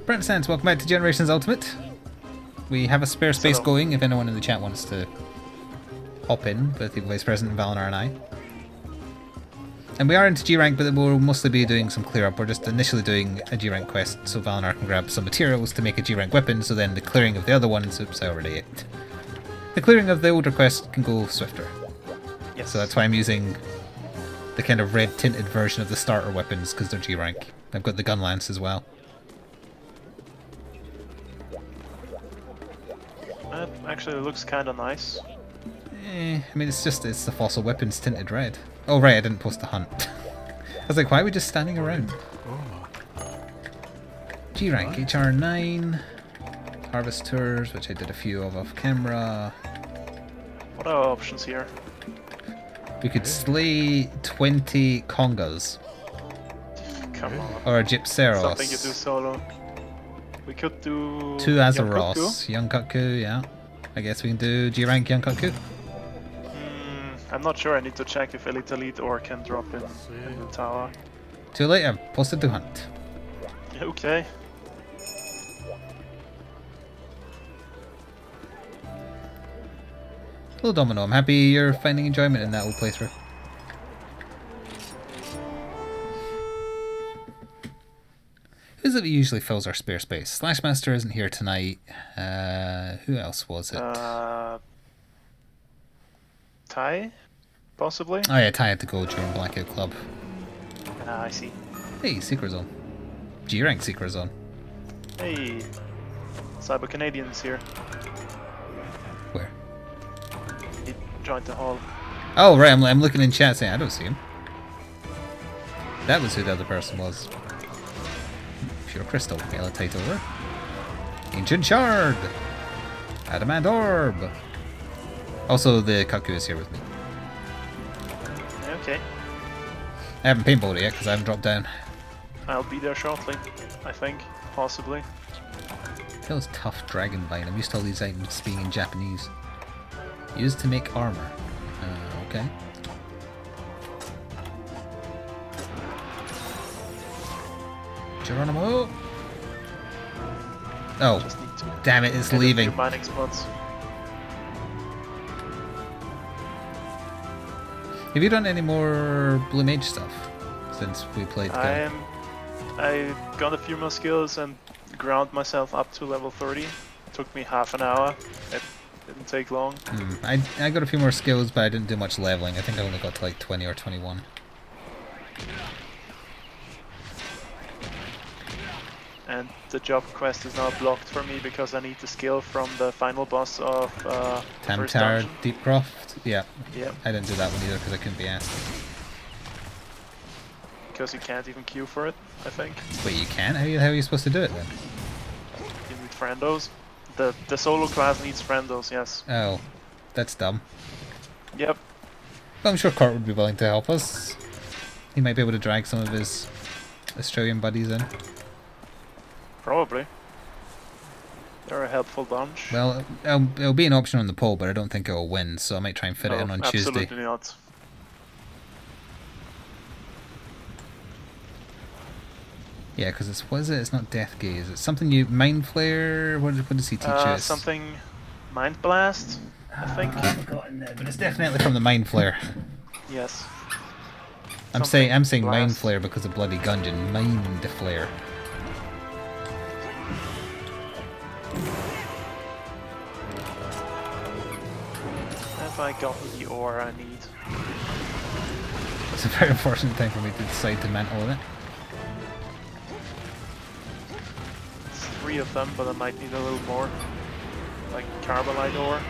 Brent Sands, welcome back to Generations Ultimate. We have a spare space going if anyone in the chat wants to hop in, both the Vice President, Valinar and I. And we are into G rank, but we'll mostly be doing some clear up. We're just initially doing a G rank quest so Valinar can grab some materials to make a G rank weapon, so then the clearing of the other ones, oops, I already ate. The clearing of the older quest can go swifter. Yes. So that's why I'm using the kind of red tinted version of the starter weapons, because they're G rank. I've got the gun lance as well. That actually looks kind of nice. I mean, it's the fossil weapons tinted red. Oh right, I didn't post the hunt. I was like, why are we just standing around? G rank, HR 9, harvest tours, which I did a few of off camera. What are our options here? We could slay 20 congas. Come on. Or a Gypseros. Something you do solo. We could do 2 Azeroths. Young Kutku, yeah. I guess we can do G rank Young Kutku. I'm not sure, I need to check if Elite or can drop in the tower. Too late, I've posted the hunt. Okay. Hello Domino, I'm happy you're finding enjoyment in that old playthrough. Who's it that usually fills our spare space? Slashmaster isn't here tonight. Who else was it? Ty? Possibly? Oh yeah, Ty had to go during Blackout Club. Ah, I see. Hey, Secret Zone. G-Rank Secret Zone. Hey, Cyber Canadians here. Where? He joined the hall. Oh right, I'm looking in chat saying I don't see him. That was who the other person was. Pure Crystal, Malachite over. Ancient Shard! Adamant Orb! Also, the Kaku is here with me. Okay. I haven't paintballed it yet because I haven't dropped down. I'll be there shortly, I think. Possibly. Feels tough Dragonvine. I'm used to all these items being in Japanese. Used to make armor. Okay. Geronimo! Oh, Just need to damn it, it's hit a leaving. few mining spots. Have you done any more Blue Mage stuff since we played together? I got a few more skills and ground myself up to level 30. Took me half an hour. It didn't take long. I got a few more skills, but I didn't do much leveling. I think I only got to like 20 or 21. And the job quest is now blocked for me because I need the skill from the final boss of first Tamtar dungeon. Deepcroft? Yeah. Yep. I didn't do that one either because I couldn't be asked. Because you can't even queue for it, I think. Wait, you can? How are you supposed to do it then? You need friendos. The solo class needs friendos, yes. Oh, that's dumb. Yep. Well, I'm sure Kurt would be willing to help us. He might be able to drag some of his Australian buddies in. Probably. They're a helpful bunch. Well, it'll be an option on the poll, but I don't think it'll win, so I might try and fit it in on Tuesday. Absolutely not. Yeah, because what is it? It's not Death Gaze. It's something you... Mind Flare? What does he teach us? Something... Mind Blast, I think. I've forgotten that, but it's definitely from the Mind Flare. Yes. I'm saying Mind blast. Flare because of Bloody Gungeon. Mind Flare. Have I gotten the ore I need? It's a very unfortunate time for me to decide to mantle it. It's 3 of them, but I might need a little more. Like Carbonite ore.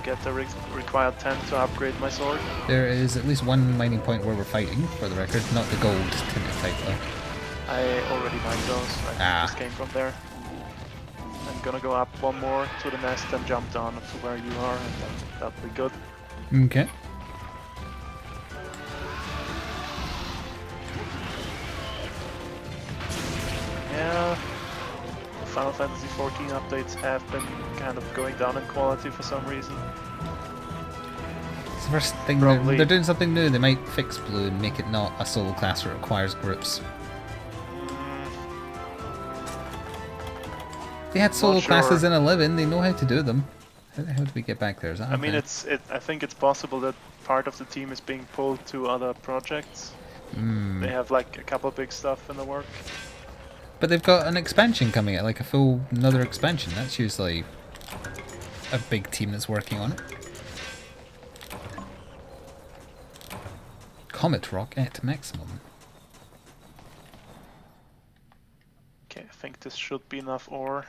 Get the required 10 to upgrade my sword. There is at least one mining point where we're fighting, for the record. Not the gold tinted type though. I already mined those. I just came from there. I'm gonna go up one more to the nest and jump down to where you are, and that'll be good. Okay. Yeah, the Final Fantasy XIV updates have been kind of going down in quality for some reason. It's the first thing they're doing something new. They might fix Blue and make it not a solo class that requires groups. They had solo Not classes sure. in 11. They know how to do them. How the hell did we get back there? Is that I mean, okay? I think it's possible that part of the team is being pulled to other projects. They have like a couple big stuff in the work. But they've got an expansion coming out, like a full another expansion. That's usually a big team that's working on it. Comet Rock at maximum. Okay, I think this should be enough ore.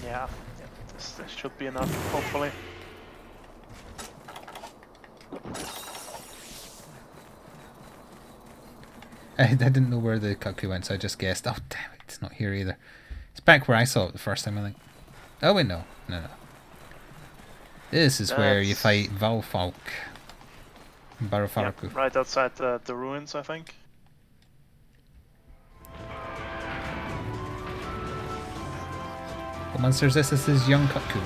Yeah, this should be enough, hopefully. I didn't know where the cuckoo went, so I just guessed. Oh, damn it, it's not here either. It's back where I saw it the first time, I think. Oh, wait, no. No. This is where you fight Valfalk. Barufarku. Yeah, right outside the ruins, I think. What monster is this? This is young cuckoo.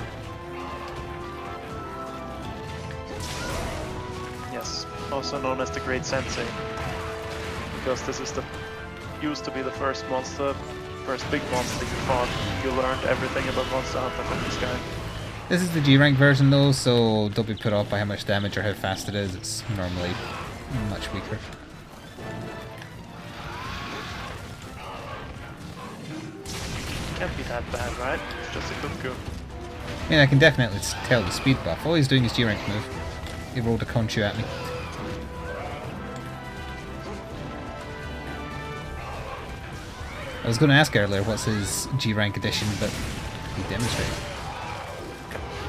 Yes, also known as the Great Sensei. Because this is used to be the first big monster you fought. You learned everything about Monster Hunter from this guy. This is the G rank version though, so don't be put off by how much damage or how fast it is. It's normally much weaker. Can't be that bad, right? It's just a cuckoo. I mean, I can definitely tell the speed buff. All he's doing is G rank move. He rolled a conchu at me. I was going to ask earlier what's his G rank addition, but he demonstrated.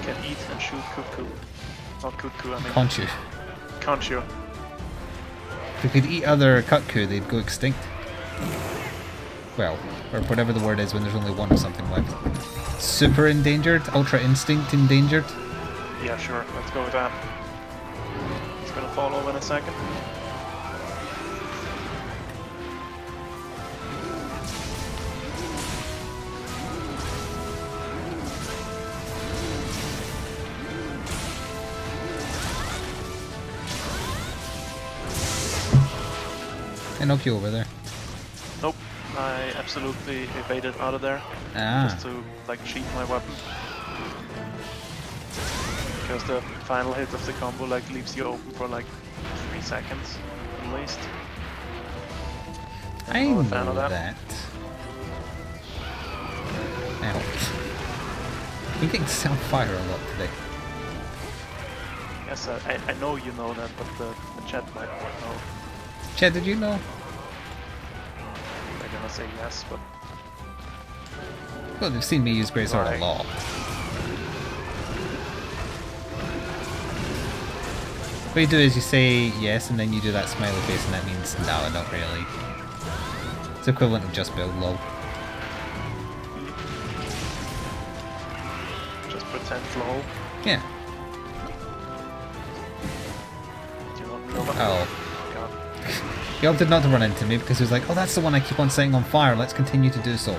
Can eat and shoot cuckoo. Not cuckoo, I mean Conchu. conchu. If we could eat other cuckoo, they'd go extinct. Well, or whatever the word is when there's only one of something left. Super endangered? Ultra instinct endangered? Yeah, sure, let's go with that. It's gonna fall over in a second. I knock you over there. Nope, I absolutely evaded out of there. Just to like cheat my weapon. Because the final hit of the combo like leaves you open for like 3 seconds at least. I I'm know not a fan of that. Ow. You're getting set on fire a lot today. Yes, I know you know that, but the chat might not know. Chad, did you know? They're gonna say yes, but... Well, they've seen me use Greatsword a lot. What you do is you say yes, and then you do that smiley face, and that means no, not really. It's equivalent of just build lol. Just pretend lol. Yeah. Do you want me over? Oh. God. He opted not to run into me because he was like, oh, that's the one I keep on setting on fire, let's continue to do so.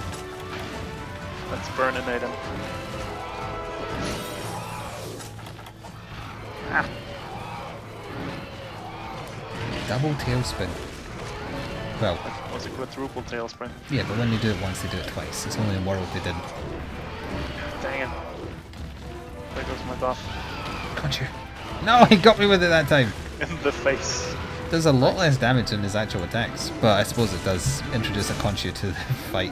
Let's burninate him. Ah. Double tailspin. Well, That was a quadruple tailspin. yeah, but when they do it once, they do it twice. It's only in World they didn't. Dang it. There goes my buff. Got you. No, he got me with it that time. In the face. Does a lot less damage than his actual attacks, but I suppose it does introduce a conchu to the fight.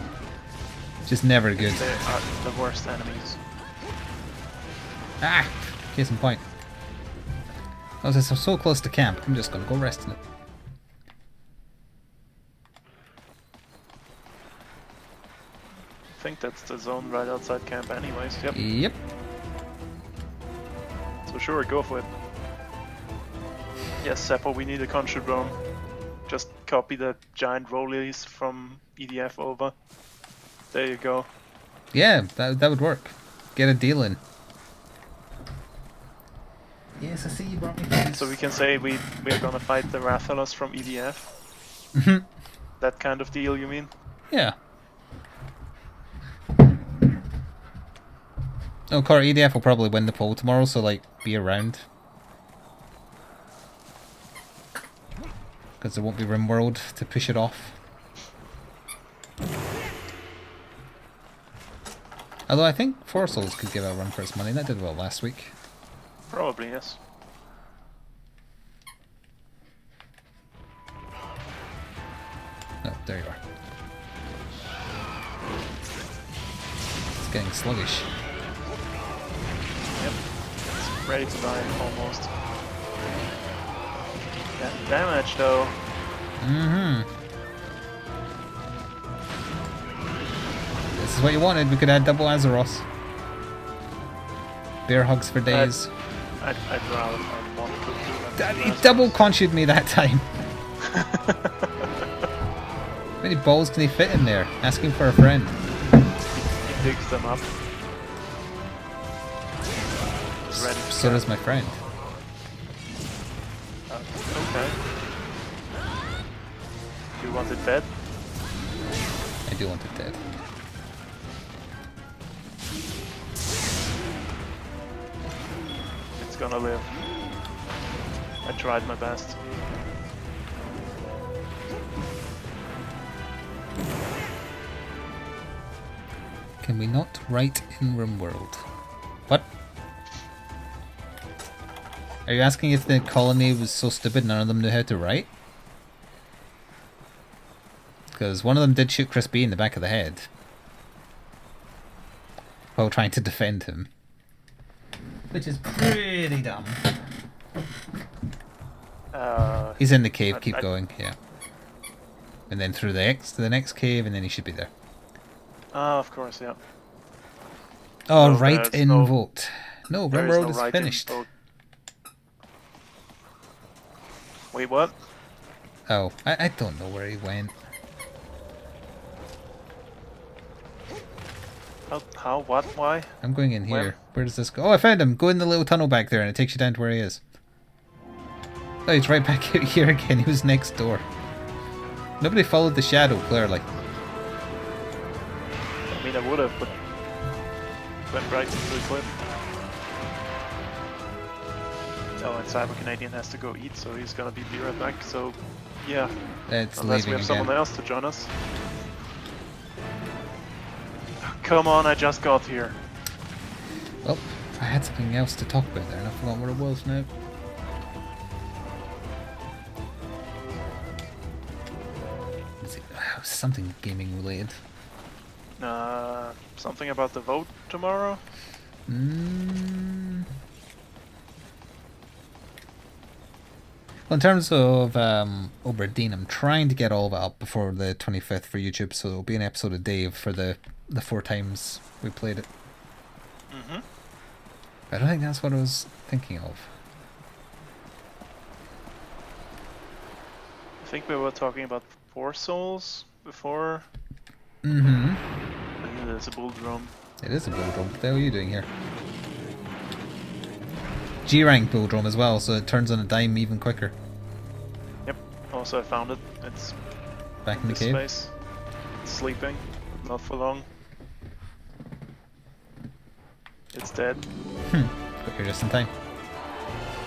Just never good. They are the worst enemies. Ah! Case in point. I was so close to camp, I'm just gonna go rest in it. I think that's the zone right outside camp anyways, yep. Yep. So sure, go for it. Yes, Seppo, we need a conchu drone. Just copy the giant rollies from EDF over. There you go. Yeah, that would work. Get a deal in. Yes, I see you brought me things. So we can say we're gonna fight the Rathalos from EDF. That kind of deal, you mean? Yeah. Oh, Core, EDF will probably win the poll tomorrow, so like, be around. because there won't be RimWorld to push it off. Although I think 4 Souls could give it a run for its money. That did well last week. Probably, yes. Oh, there you are. It's getting sluggish. Yep. It's ready to die, almost. That damage, though. Mm-hmm. This is what you wanted. We could add double Azeroth. Bear hugs for days. I'd rather find one to do that. He double conchured me that time. How many balls can he fit in there? Asking for a friend. He digs them up. He's ready. So does my friend. Okay. Do you want it dead? I do want it dead. It's gonna live. I tried my best. Can we not write in RimWorld? What? Are you asking if the colony was so stupid none of them knew how to write? Because one of them did shoot Chris B in the back of the head while trying to defend him. Which is pretty dumb. He's in the cave, keep going, yeah. And then through the X to the next cave, and then he should be there. Of course, yeah. Oh, No, write in no- vote. No, There RimWorld no is right in finished. vote. Wait, what? Oh, I don't know where he went. How? What? Why? I'm going in here. Where? Where does this go? Oh, I found him. Go in the little tunnel back there and it takes you down to where he is. Oh, he's right back out here again. He was next door. Nobody followed the shadow, clearly. I mean, I would have, but went right into the cliff. Oh, and Cyber Canadian has to go eat, so he's gonna be right back. So, yeah. It's Unless we leaving have again. someone else to join us. Come on, I just got here. Well, I had something else to talk about there and I forgot what it was now. Is it, something gaming related. Something about the vote tomorrow? Well, in terms of Oberdeen, I'm trying to get all of it up before the 25th for YouTube, so it'll be an episode a day for the 4 times we played it. Mm-hmm. I don't think that's what I was thinking of. I think we were talking about 4 souls before. Mm-hmm. It's a bull drum. It is a bull drum. What the hell are you doing here? G-rank bull drum as well, so it turns on a dime even quicker. Yep. Also, I found it. It's Back in the this cave. space. It's sleeping, not for long. It's dead. Got here just in time.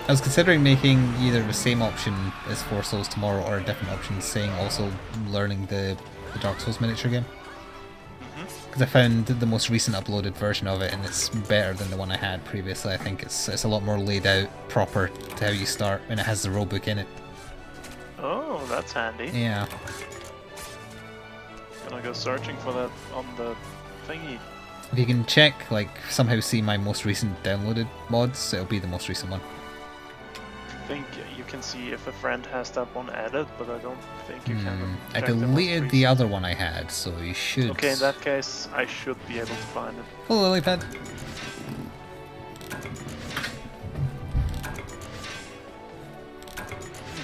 I was considering making either the same option as 4 Souls tomorrow or a different option, saying also learning the Dark Souls miniature game. Because I found the most recent uploaded version of it and it's better than the one I had previously. I think it's a lot more laid out, proper to how you start, and it has the rulebook in it. Oh, that's handy. Yeah. Gonna go searching for that on the thingy. If you can check, like, somehow see my most recent downloaded mods, it'll be the most recent one. I think you can see if a friend has that one added, but I don't think you can. I check the most deleted the recent. other one I had, so you should... Okay, in that case, I should be able to find it. Hello, Lilypad.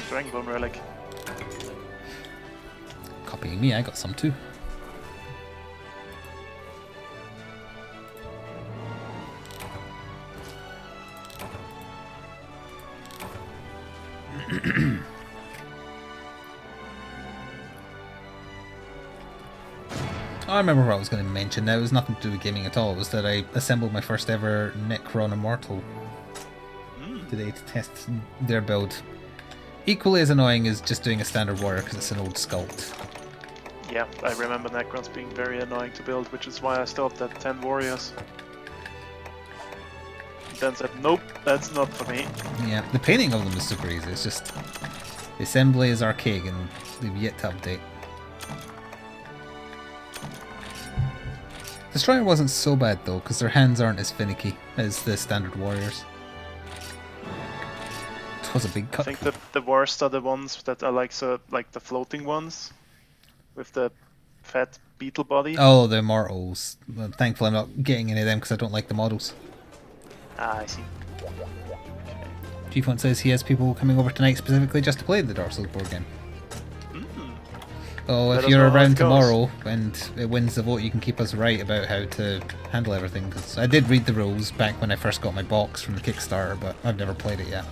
Dragonbone relic. Copying me, I got some too. I remember what I was going to mention now. It was nothing to do with gaming at all. It was that I assembled my first ever Necron Immortal today to test their build. equally as annoying as just doing a standard warrior because it's an old sculpt. Yeah, I remember Necrons being very annoying to build, which is why I stopped at 10 warriors. Then said, nope, that's not for me. Yeah, the painting of them is super easy. It's just the assembly is archaic and they've yet to update. Destroyer wasn't so bad though, because their hands aren't as finicky as the standard warriors. It was a big cut. I think the worst are the ones that are like the floating ones with the fat beetle body. Oh, the immortals. Well, thankfully I'm not getting any of them because I don't like the models. Ah, I see. G-Font says he has people coming over tonight specifically just to play the Dark Souls board game. Oh, if you're around tomorrow and it wins the vote, you can keep us right about how to handle everything. Because I did read the rules back when I first got my box from the Kickstarter, but I've never played it yet.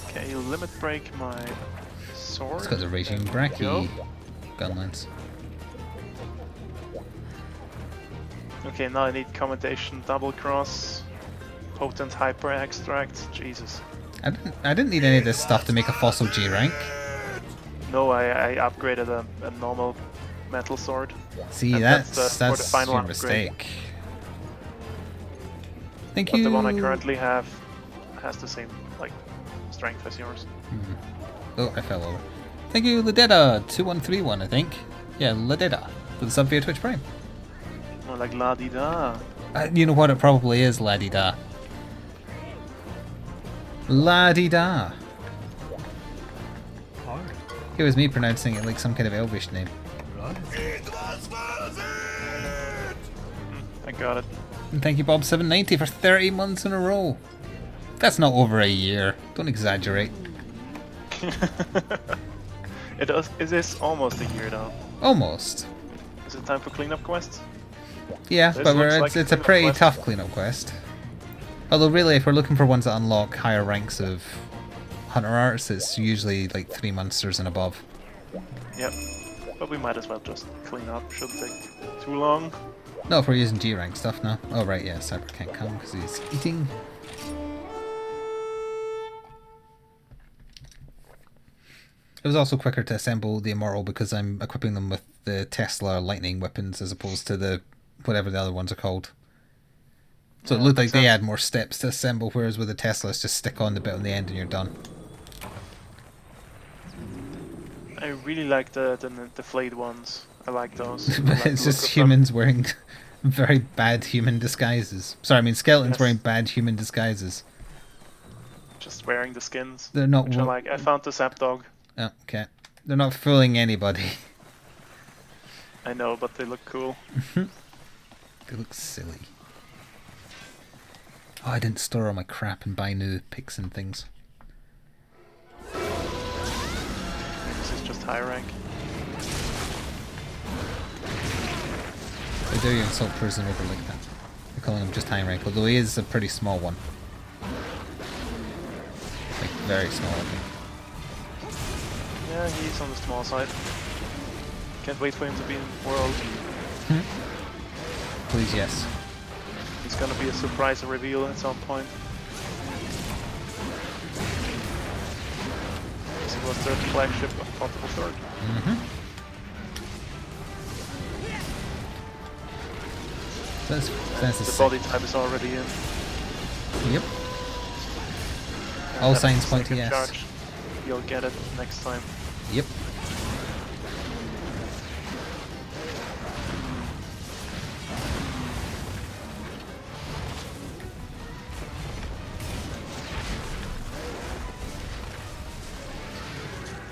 Okay, you limit break my sword. It's got the Raging Bracky gunlance. Okay, now I need commendation, double cross, potent hyper extract. Jesus. I didn't need any of this stuff to make a fossil G rank. No, I upgraded a normal metal sword. See, and that's for the final your upgrade. mistake. Thank But you. the one I currently have has the same like strength as yours. Oh, I fell over. Thank you, Ladeda2131, I think. Yeah, Ladeda for the sub via Twitch Prime. Or like la di da. You know what? It probably is La-di-da. La-di-da. It was me pronouncing it like some kind of Elvish name. I got it. And thank you, Bob790, for 30 months in a row. That's not over a year. Don't exaggerate. It is almost a year now. Almost. Is it time for cleanup quests? Yeah, This but looks like it's a cleanup pretty quest. tough cleanup quest. Although really, if we're looking for ones that unlock higher ranks of Hunter Arts, it's usually like 3 monsters and above. Yep. But we might as well just clean up. Shouldn't take too long. No, if we're using G rank stuff now. Oh right, yeah, Cyber can't come because he's eating. It was also quicker to assemble the Immortal because I'm equipping them with the Tesla lightning weapons as opposed to the whatever the other ones are called. So Yeah, it looked like makes they sense. had more steps to assemble, whereas with the Tesla it's just stick on the bit on the end and you're done. I really like the flayed ones. I like those. I like But the it's look just of humans wearing very bad human disguises. Sorry, I mean skeletons Yes. wearing bad human disguises. them. Just wearing the skins. They're not. Which I like. I found the sap dog. Oh, okay. They're not fooling anybody. I know, but they look cool. They look silly. Oh, I didn't store all my crap and buy new picks and things. This is just high rank. How dare you insult Prison over like that? You're calling him just high rank, although he is a pretty small one. Like, very small, I think. Yeah, he's on the small side. Can't wait for him to be in World. Please, yes. He's gonna be a surprise reveal at some point. This was the flagship of Possible Third. That's The the body type is already in. Yep. And All that's signs the point to second yes. charge. You'll get it next time. Yep.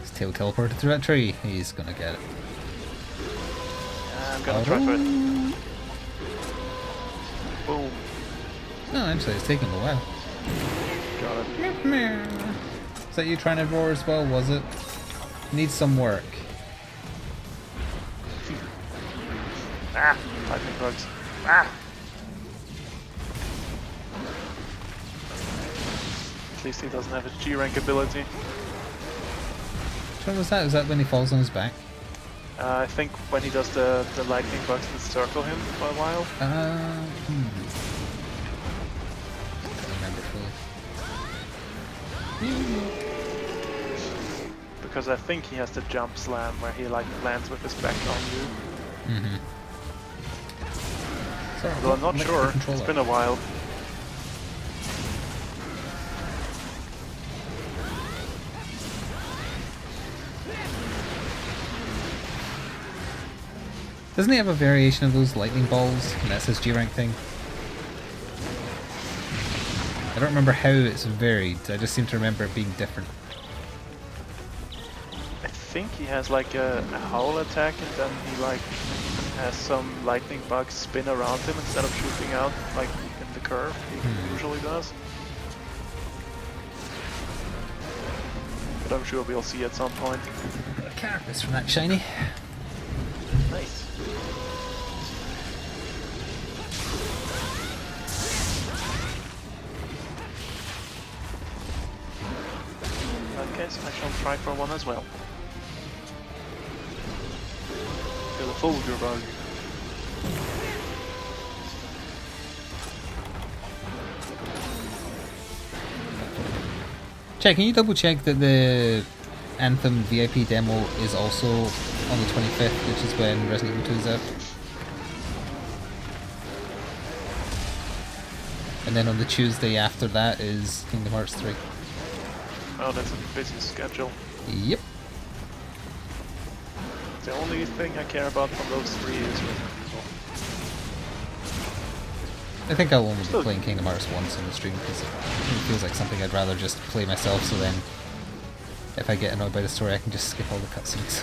His tail teleported through that tree. He's gonna get it. Yeah, I'm gonna try for it. Boom. No, actually, it's taking a while. Got it. Is that you trying to roar as well, was it? Needs some work. Ah! Lightning bugs. Ah! At least he doesn't have a G rank ability. Which one was that? Was that when he falls on his back? I think when he does the lightning bugs that circle him for a while. Can't remember fully. Because I think he has the jump slam where he like lands with his back on you. Mm-hmm. Sorry, Although I'm not sure. It's been a while. Doesn't he have a variation of those lightning balls? And that's his G rank thing. I don't remember how it's varied. I just seem to remember it being different. I think he has like a howl attack, and then he like has some lightning bugs spin around him instead of shooting out like in the curve he usually does. But I'm sure we'll see at some point. A carapace from that shiny. Nice. In that case, I shall try for one as well. Feel the full bug. Check, can you double check that the Anthem VIP demo is also on the 25th, which is when Resident Evil 2 is out? And then on the Tuesday after that is Kingdom Hearts 3. Oh, that's a busy schedule. Yep. The only thing I care about from those three is Resident Evil. I think I'll only be playing Kingdom Hearts once on the stream because it feels like something I'd rather just play myself, so then if I get annoyed by the story I can just skip all the cutscenes.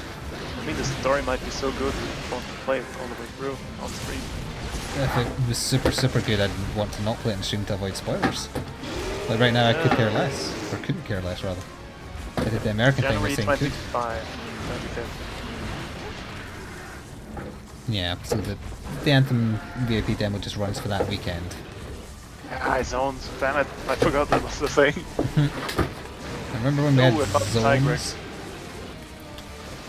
I mean, the story might be so good you want to play it all the way through on stream. If it was super good, I'd want to not play it on stream to avoid spoilers. Like right now I could care less, or couldn't care less rather. I did the American thing January with saying 25, 25th. Yeah, so the Anthem VIP demo just runs for that weekend. Yeah, zones. Damn it, I forgot that was the thing. I remember when we had zones.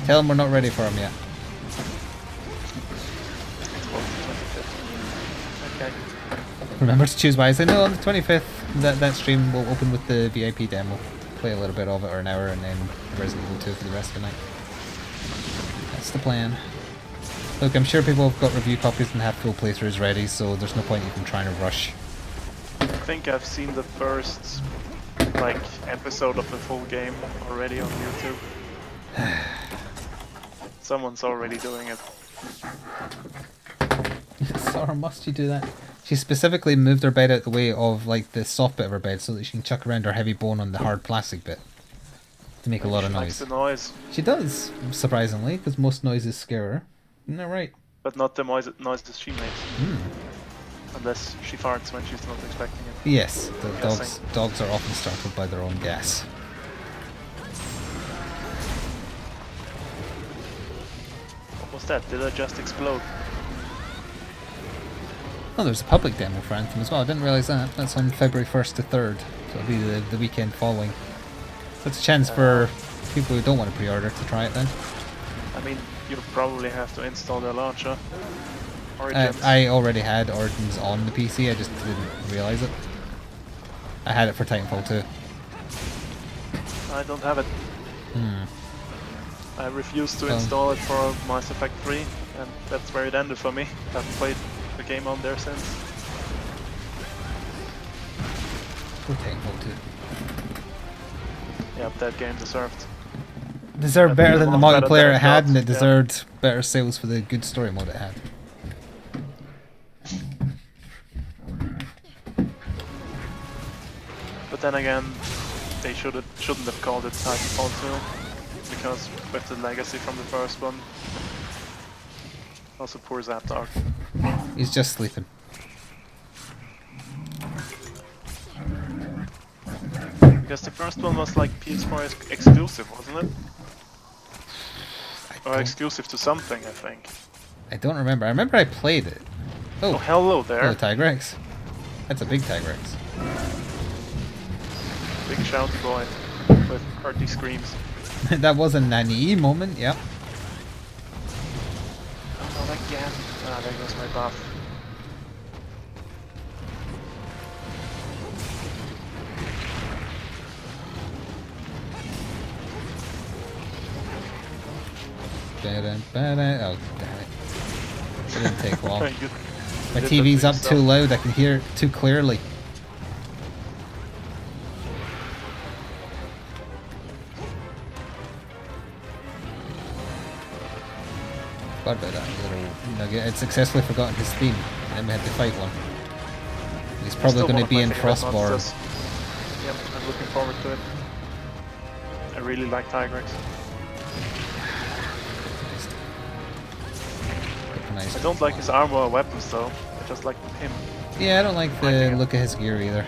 Tell them we're not ready for them yet. Okay. Remember to choose wisely. No, on the 25th, that stream will open with the VIP demo. Play a little bit of it, or an hour, and then Resident Evil 2 for the rest of the night. That's the plan. Look, I'm sure people have got review copies and have full playthroughs ready, so there's no point even trying to rush. I think I've seen the first, like, episode of the full game already on YouTube. Someone's already doing it. Sarah, must you do that? She specifically moved her bed out the way of, like, the soft bit of her bed so that she can chuck around her heavy bone on the hard plastic bit. To make a lot of noise. She likes the noise. She does, surprisingly, because most noises scare her. Isn't that right? But not the noises she makes. Unless she farts when she's not expecting it. Yes, the dogs are often startled by their own gas. What was that? Did I just explode? Oh, there's a public demo for Anthem as well. I didn't realise that. That's on February 1st to 3rd. So it'll be the weekend following. So it's a chance for people who don't want to pre-order to try it then. I mean, you'll probably have to install the launcher. Origins. I already had Origins on the PC, I just didn't realise it. I had it for Titanfall 2. I don't have it. I refused to install it for Mass Effect 3, and that's where it ended for me. I've played the game on there since. For Titanfall 2. Yep, that game deserved Better than the multiplayer it had, and it yeah. deserved better sales for the good story mode it had. But then again, they shouldn't have called it Titanfall 2, because with the legacy from the first one. Also poor Zapdog. He's just sleeping. Because the first one was like PS4 exclusive, wasn't it? Or exclusive to something, I think. I don't remember. I remember I played it. Oh, hello there. Hello, Tigrex. That's a big Tigrex. Big shouty boy with hearty screams. That was a Nani moment, yep. Oh, not again. Ah, there goes my buff. Oh, damn it. It didn't take long. You My did that TV's to up too yourself. loud, I can hear it too clearly. Forgot about that little nugget. I'd successfully forgotten his theme, and then we had to fight one. He's probably Still going one to of be my in favorite Frostborn. monsters. Yep, I'm looking forward to it. I really like Tigrex. I don't like his armor or weapons though. I just like him. Yeah, I don't like the look of his gear either.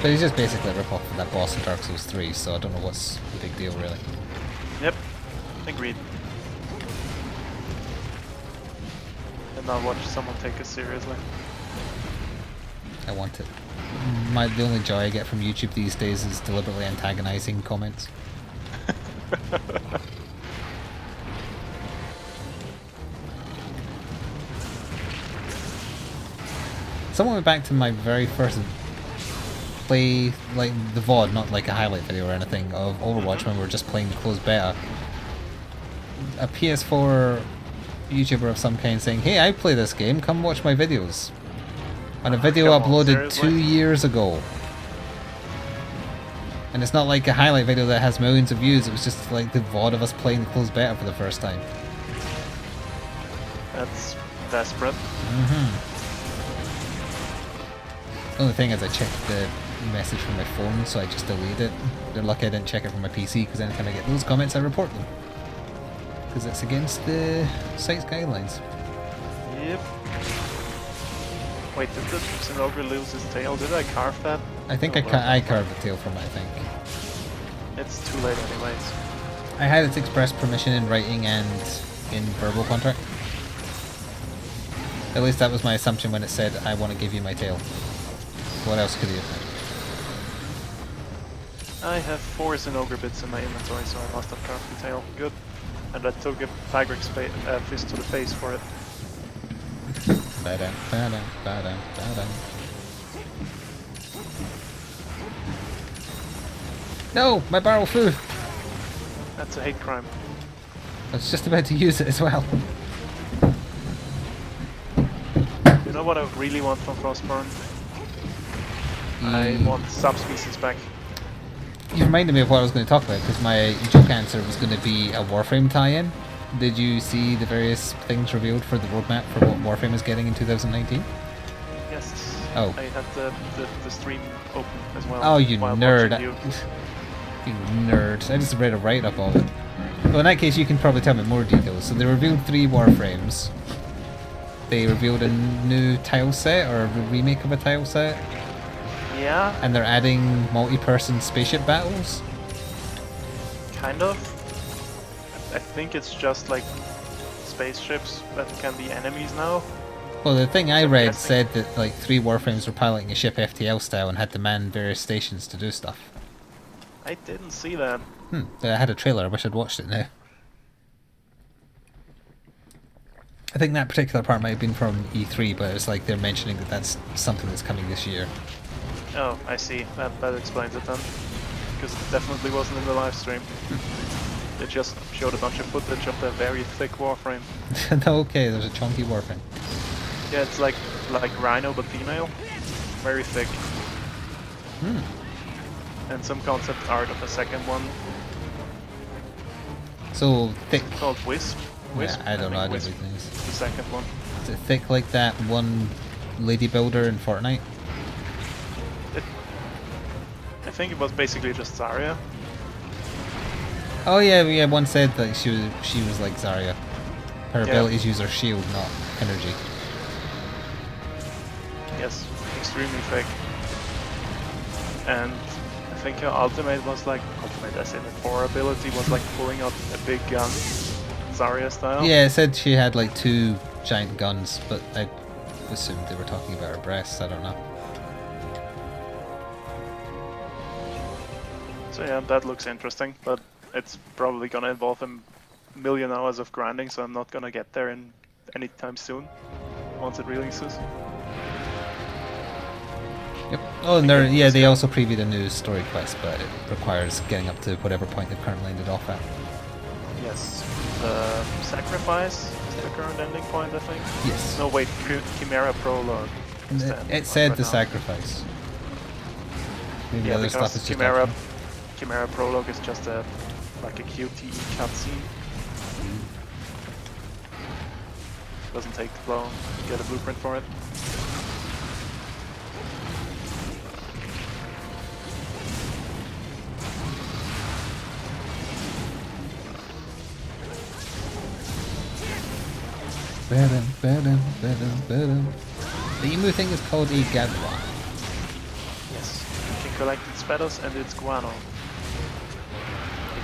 But he's just basically a rip-off of that boss in Dark Souls 3, so I don't know what's the big deal really. Yep, agreed. And now watch someone take it seriously. I want it. The only joy I get from YouTube these days is deliberately antagonizing comments. Someone went back to my very first play, like the VOD, not like a highlight video or anything, of Overwatch when we were just playing the closed beta. A PS4 YouTuber of some kind saying, "Hey, I play this game, come watch my videos." On a video Come on, uploaded seriously? 2 years ago. And it's not like a highlight video that has millions of views, it was just like the VOD of us playing the closed beta for the first time. That's desperate. The only thing is I checked the message from my phone, so I just deleted it. They're lucky I didn't check it from my PC, because anytime I get those comments I report them. Because it's against the site's guidelines. Yep. Wait, did the Zenogre lose his tail? Did I carve that? I think Oh, well. I carved the tail from it, I think. It's too late anyways. I had its express permission in writing and in verbal contract. At least that was my assumption when it said, I want to give you my tail. What else could you have done? I have 4 Zenogre bits in my inventory, so I must have carved the tail. Good. And I took a Tigrex fist to the face for it. Ba-dum, ba-dum, ba-dum, ba-dum. No! My barrel food! That's a hate crime. I was just about to use it as well. You know what I really want from Frostborn? I want subspecies back. You reminded me of what I was going to talk about, because my joke answer was going to be a Warframe tie-in. Did you see the various things revealed for the roadmap for what Warframe is getting in 2019? Yes. Oh. I had the stream open as well. Oh, you while nerd. watching you. You nerd. I just read a write-up of it. Well, in that case, you can probably tell me more details. So they revealed 3 Warframes. They revealed a new tile set, or a remake of a tile set. Yeah, And they're adding multi-person spaceship battles. kind of. I think it's just like spaceships that can be enemies now. Well, the thing I I'm read guessing. said that like 3 Warframes were piloting a ship FTL style and had to man various stations to do stuff. I didn't see that. I had a trailer, I wish I'd watched it now. I think that particular part might have been from E3, but it's like they're mentioning that that's something that's coming this year. Oh, I see. That explains it then. Because it definitely wasn't in the live stream. They just showed a bunch of footage of the very thick Warframe. Okay, there's a chunky Warframe. Yeah, it's like Rhino but female. Very thick. And some concept art of a second one So thick. called Wisp. Wisp? Yeah, I don't know, I don't Wisp read things. is the second one. Is it thick like that one lady builder in Fortnite? I think it was basically just Zarya. Oh yeah, one said that she was like Zarya. Her abilities use her shield, not energy. Yes, extremely thick. And I think her ultimate was like, ultimate as in her core ability was like pulling out a big gun, Zarya style. Yeah, it said she had like 2 giant guns, but I assumed they were talking about her breasts, I don't know. So yeah, that looks interesting, but it's probably gonna involve a million hours of grinding, so I'm not gonna get there in anytime soon. once it releases. Yep. Oh, and they also previewed a new story quest, but it requires getting up to whatever point they've currently ended off at. Yes. The sacrifice is the current ending point, I think. Yes. No, wait, Chimera Prologue. It said the sacrifice. Maybe Yeah, other because stuff is just Chimera Prologue is just like a QTE cutscene. Doesn't take long to get a blueprint for it. The emu thing is called a gadwa. Yes, you can collect its feathers and its guano,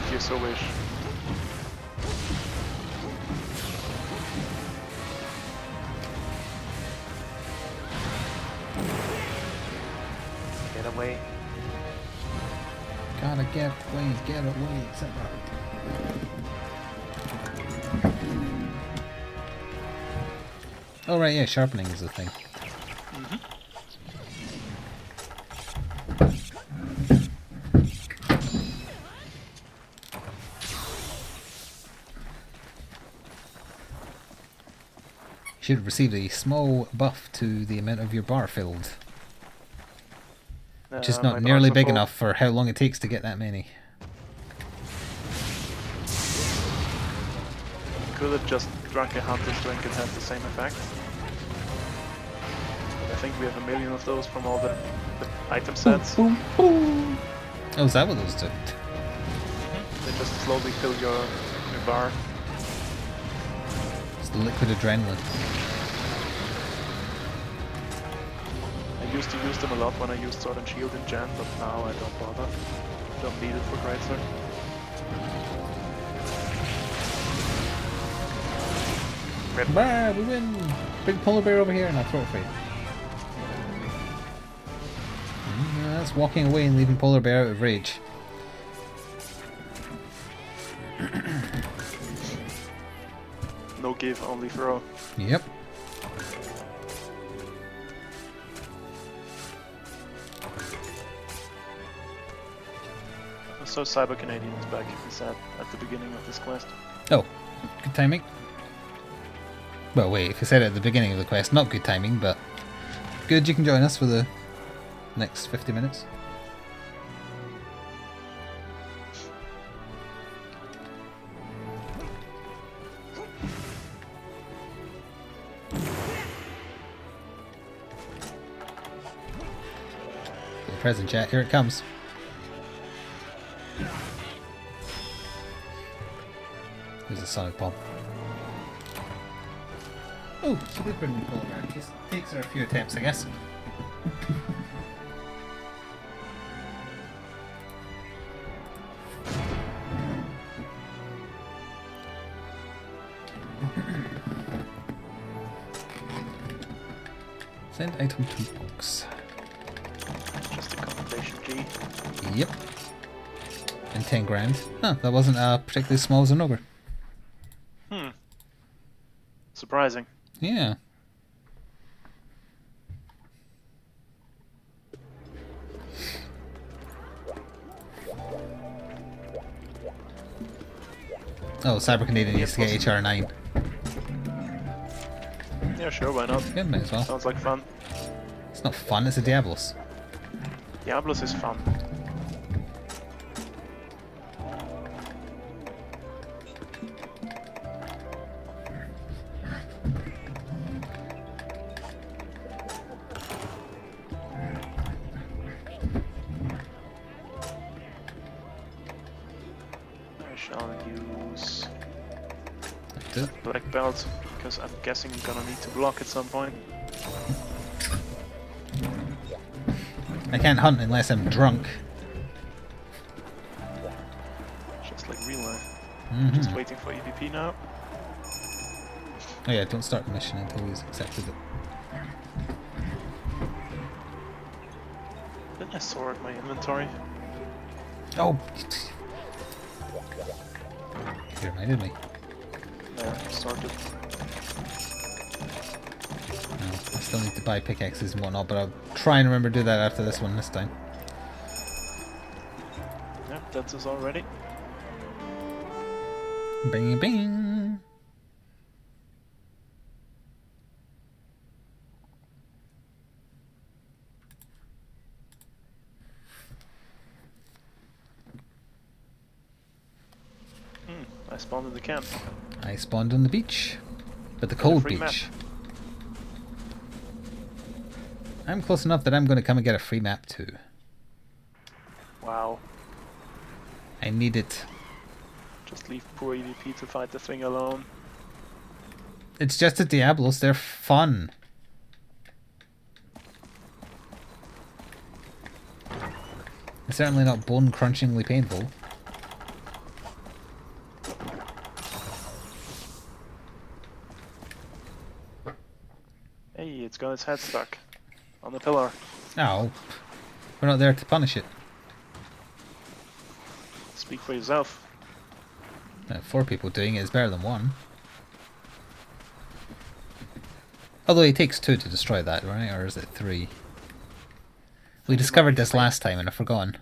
if you so wish. Get away. Gotta get away, etc. Oh right, yeah, sharpening is a thing. You should receive a small buff to the amount of your bar filled. Which is not nearly big enough for how long it takes to get that many. Could have just drunk a hunter's drink and had the same effect. But I think we have a million of those from all the item sets. Boom, boom. Oh, is that what those do? They just slowly fill your bar. It's the liquid adrenaline. I used to use them a lot when I used Sword and Shield in Gen, but now I don't bother. Don't need it for Greatsword. Bah, we win! Big polar bear over here, and I'll throw it for you. That's walking away and leaving polar bear out of rage. No give, only throw. Yep. So Cyber Canadian is back, he said at the beginning of this quest. Oh, good timing. Well, wait, if you said it at the beginning of the quest, not good timing, but good, you can join us for the next 50 minutes. The present chat, here it comes. There's a sonic bomb. Oh, so we've been polar bear. It takes her a few attempts, I guess. Send item to box. Just a compilation G. Yep. And 10 grand. Huh, that wasn't particularly small as an ogre. Surprising. Yeah. Oh, Cyber Canadian needs to get HR 9. Yeah, sure, why not? Yeah, might as well. Sounds like fun. It's not fun, it's a Diablos. Diablos is fun. Black belt, because I'm guessing I'm gonna need to block at some point. I can't hunt unless I'm drunk. Just like real life. Mm-hmm. Just waiting for EVP now. Oh yeah, don't start the mission until he's accepted it. Didn't I sort my inventory? Oh! You reminded me. Yeah, sorted. No, I still need to buy pickaxes and whatnot, but I'll try and remember to do that after this one this time. Yep, that's us already. Bing bing! I spawned in the camp. I spawned on the beach. But the cold free beach. map. I'm close enough that I'm going to come and get a free map too. Wow. I need it. Just leave poor EVP to fight the thing alone. It's just the Diablos, they're fun. It's certainly not bone-crunchingly painful. Hey, it's got its head stuck on the pillar. Oh, we're not there to punish it. Speak for yourself. 4 people doing it is better than 1. Although it takes 2 to destroy that, right? Or is it 3? We discovered this last time and I've forgotten.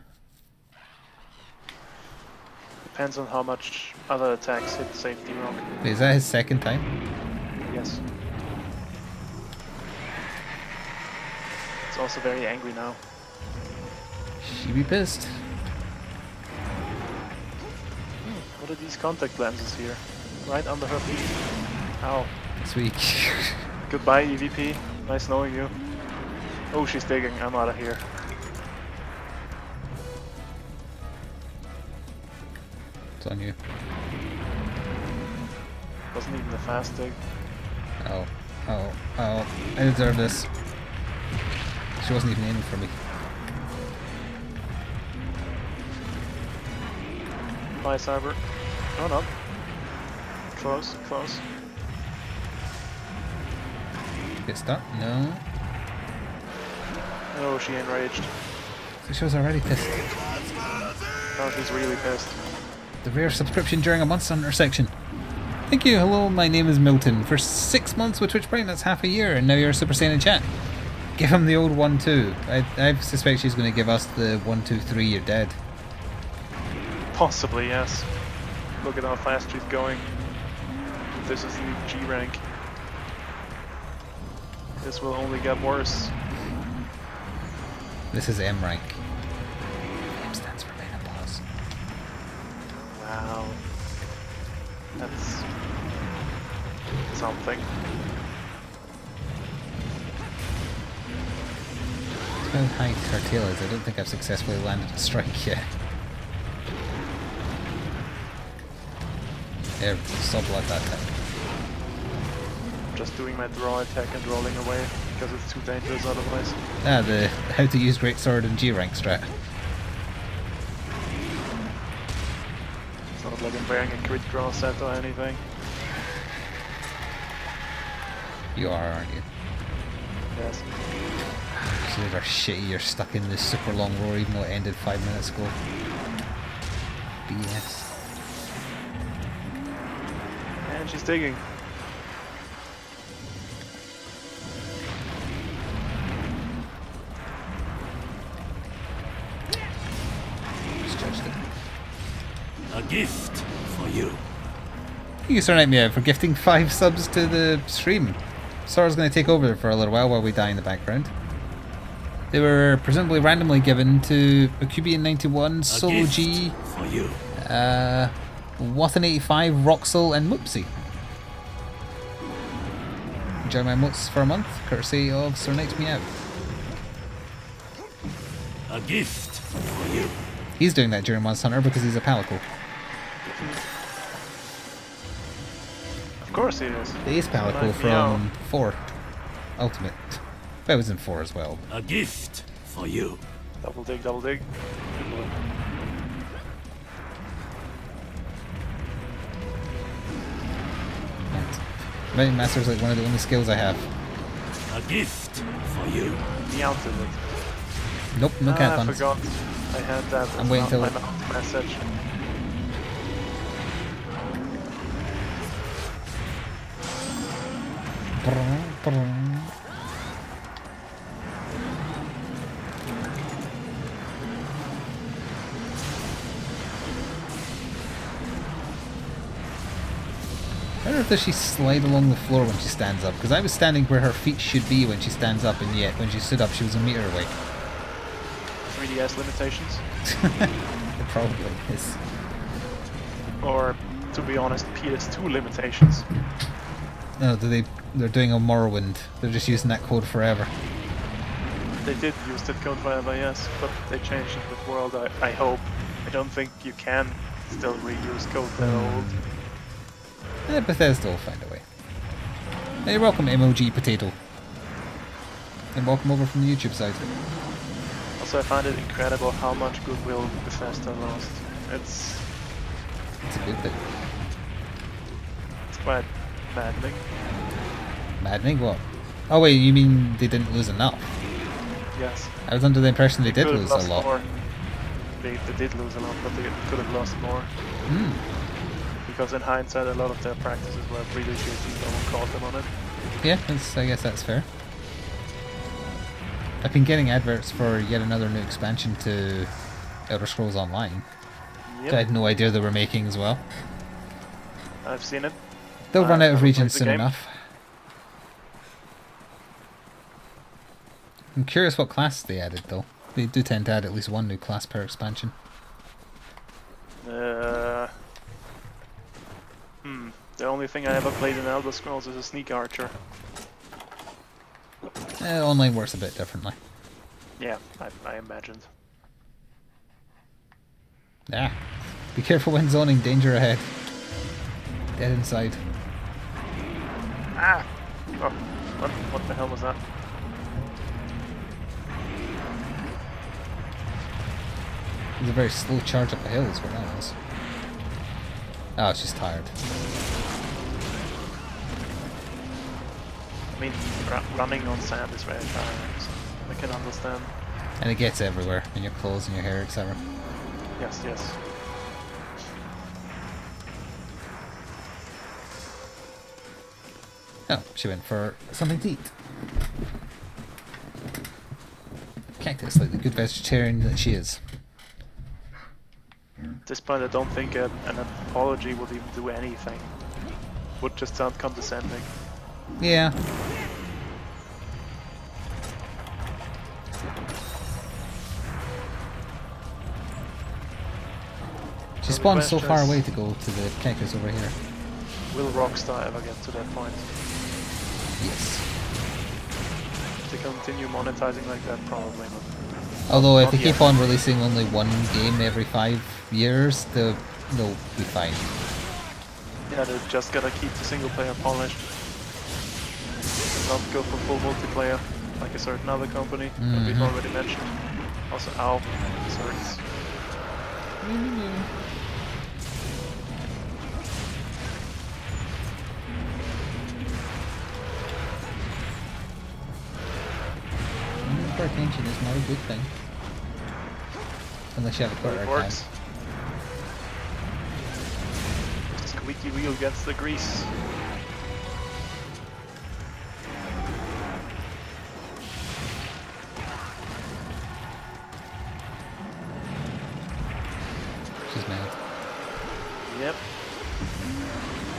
Depends on how much other attacks hit safety rock. Wait, is that his second time? Yes. It's also very angry now. She be pissed. What are these contact lenses here? Right under her feet. Ow. Sweet. Goodbye, EVP. Nice knowing you. Oh, she's digging. I'm out of here. It's on you. Wasn't even a fast dig. Oh. Oh. Oh. I deserve this. She wasn't even aiming for me. Bye, Cyber. Oh no. Close, close. Get stuck? No. Oh, she enraged. So she was already pissed. Oh, she's really pissed. The rare subscription during a Monster Hunter section. Thank you. Hello, my name is Milton. For 6 months with Twitch Prime, that's half a year, and now you're a Super Saiyan in chat. Give him the old 1-2. I suspect she's going to give us the 1-2-3, you're dead. Possibly, yes. Look at how fast she's going. This is the G rank. This will only get worse. This is M rank. M stands for menopause. Wow. That's something. How high her tail is, I don't think I've successfully landed a strike yet. There, saw blood that time. Just doing my draw attack and rolling away because it's too dangerous otherwise. Ah, the how to use Great Sword and G rank strat. It's not like I'm wearing a crit draw set or anything. You are, aren't you? Yes. Consider shitty you're stuck in this super long roar even though it ended 5 minutes ago. BS. And she's digging. Just judged it. A gift for you. You can start me out for gifting 5 subs to the stream. Sora's going to take over for a little while we die in the background. They were presumably randomly given to Akubian91, Solo G, for you. Wathan85, Roxel, and Moopsy. Enjoy my motes for a month, courtesy of Sir Knight Meow. A gift for you. He's doing that during Monster Hunter because he's a palico. Of course he is. The ace palico Like from Meow. 4 Ultimate. That was in 4 as well. A gift for you. Double dig, double dig. Mountain Master is like one of the only skills I have. A gift for you. Meowed it. Nope, no cat I puns. forgot. I had that. I'm waiting till my it- mouth message. or does she slide along the floor when she stands up? Because I was standing where her feet should be when she stands up, and yet when she stood up she was a meter away. 3DS limitations. It probably is. Or, to be honest, PS2 limitations. No, they're doing a Morrowind. They're just using that code forever. They did use that code forever, yes, but they changed it with World, I hope. I don't think you can still reuse code that old. Bethesda will find a way. Hey, welcome mhgu Potato. And welcome over from the YouTube side. Also, I find it incredible how much goodwill Bethesda lost. It's It's a good thing. quite maddening. Maddening? What? Oh wait, you mean they didn't lose enough? Yes. I was under the impression they did could have lose a lost lot. more. They did lose a lot, but they could have lost more. Because in hindsight, a lot of their practices were really shitty. No one caught them on it. Yeah, I guess that's fair. I've been getting adverts for yet another new expansion to Elder Scrolls Online. Yep. I had no idea they were making as well. I've seen it. They'll run out of never regions played the soon game. enough. I'm curious what class they added though. They do tend to add at least one new class per expansion. The only thing I ever played in Elder Scrolls is a sneak archer. Online works a bit differently. Yeah, I imagined. Ah, be careful when zoning, danger ahead. Dead inside. Ah! Oh, what the hell was that? It was a very slow charge up a hill is what that was. Oh, it's just tired. I mean, running on sand is very tiring, so I can understand. And it gets everywhere, in your clothes and your hair, etc. Yes, yes. Oh, she went for something to eat. Cactus, like the good vegetarian that she is. At this point, I don't think an apology would even do anything. Would just sound condescending. Yeah. She spawned so far away to go to the cactus over here. Will Rockstar ever get to that point? Yes. If they continue monetizing like that, probably not. Although if Not they keep yet. on releasing only one game every 5 years, they'll be fine. Yeah, they just gotta keep the single player polished. Not go for full multiplayer, like a certain other company that we've already mentioned. Also, ow, this hurts. Attention is not a good thing. Unless you have a But quarter it time. works. The squeaky wheel gets the grease. She's mad. Yep.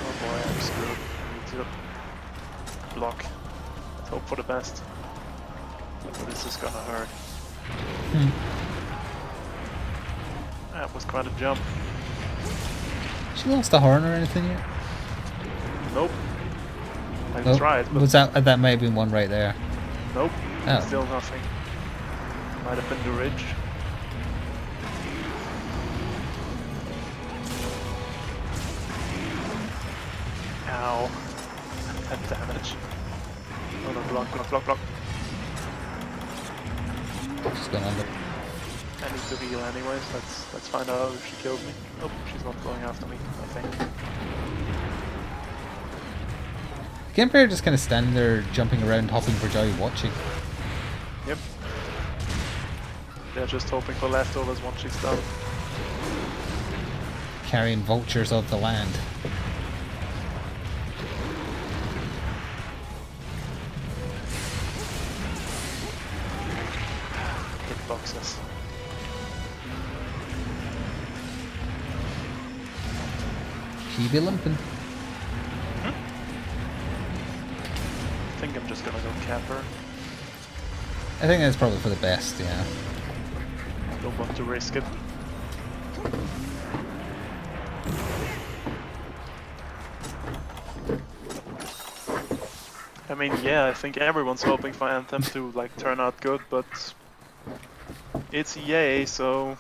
Oh boy, I'm screwed. I need to block. Let's hope for the best. But this is gonna hurt. That was quite a jump. She lost a horn or anything yet? Nope. I Nope. tried, but Was that might have been one right there. nope. Oh. Still nothing. Might have been the ridge. Ow. That damage. Oh no, block. She's going under. I need to heal anyways. Let's find out if she killed me. Nope, she's not going after me, I think. The Emperor just kind of standing there, jumping around, hopping for joy, watching. Yep. They're just hoping for leftovers once she's done. Carrying vultures of the land. Hitboxes. She be limping. think I'm just gonna go Capper. I think that's probably for the best, yeah. Don't want to risk it. I mean, yeah, I think everyone's hoping for Anthem to like turn out good, but it's EA, so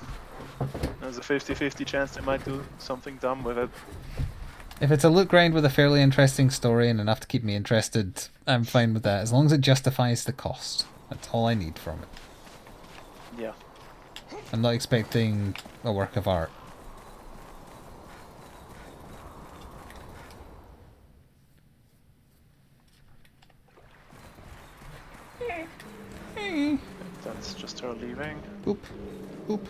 there's a 50-50 chance they might do something dumb with it. If it's a loot grind with a fairly interesting story and enough to keep me interested, I'm fine with that, as long as it justifies the cost. That's all I need from it. Yeah. I'm not expecting a work of art. That's just her leaving. Boop. Boop.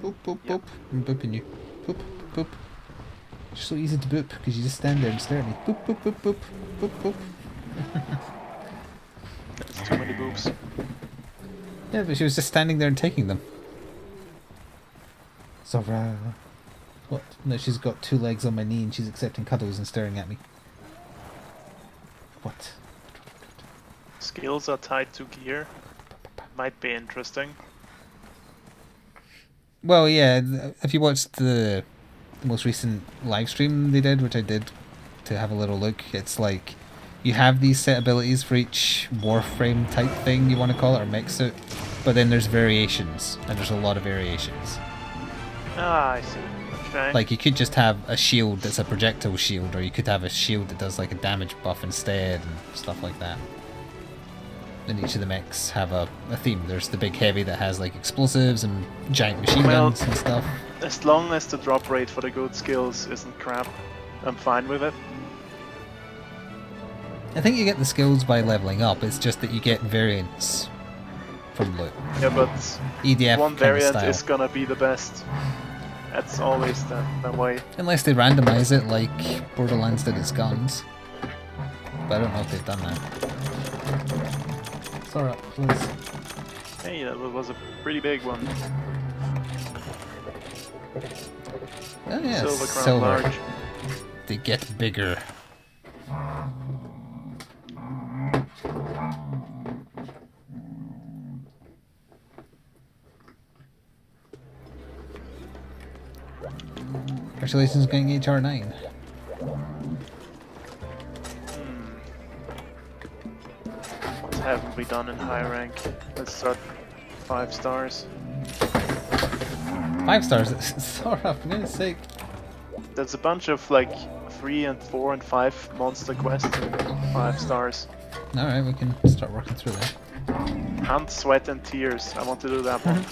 Boop, boop, Yep. boop. I'm booping you. Boop, boop. You're so easy to boop, because you just stand there and stare at me. Boop, boop, boop, boop. Boop, boop. That's too many boops. Yeah, but she was just standing there and taking them. Zora. What? No, she's got 2 legs on my knee and she's accepting cuddles and staring at me. What? Skills are tied to gear. Might be interesting. Well, yeah, if you watched the most recent live stream they did, which I did to have a little look, it's like you have these set abilities for each Warframe type thing you want to call it, or mech suit, but then there's variations, and there's a lot of variations. Ah, I see. Okay. Like, you could just have a shield that's a projectile shield, or you could have a shield that does like a damage buff instead, and stuff like that. And each of the mechs have a theme. There's the big heavy that has like explosives and giant machine guns and stuff. As long as the drop rate for the good skills isn't crap, I'm fine with it. I think you get the skills by leveling up, it's just that you get variants from loot. Yeah, but EDF one kind of variant style. is gonna be the best. That's always that way. Unless they randomize it like Borderlands did its guns. But I don't know if they've done that. Sorry, please. Hey, that was a pretty big one. Oh yeah, Silver Crown silver. Large. They get bigger. Congratulations on getting HR9. What haven't we done in high rank? Let's start 5 stars. 5 stars? Sorry, for goodness sake. There's a bunch of like 3 and 4 and 5 monster quests in 5 stars. Alright, we can start working through that. Hunt, Sweat and Tears. I want to do that one.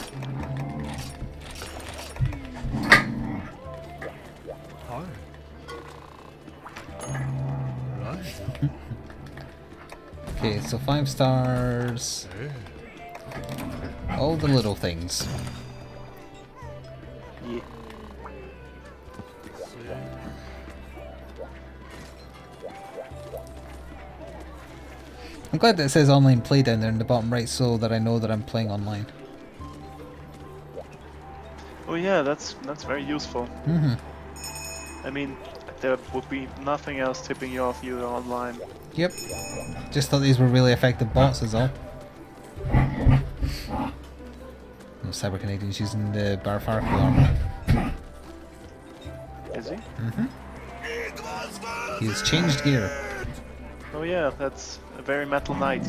Okay, so 5 stars. All the little things. Yeah. I'm glad that it says online play down there in the bottom right so that I know that I'm playing online. Oh yeah, that's very useful. Mm-hmm. I mean, there would be nothing else tipping you off you online. Yep. Just thought these were really effective bots is all. No Cyber Canadians using the Barfarku armor. Is he? Mm-hmm. He has changed gear. Oh yeah, that's a very metal knight.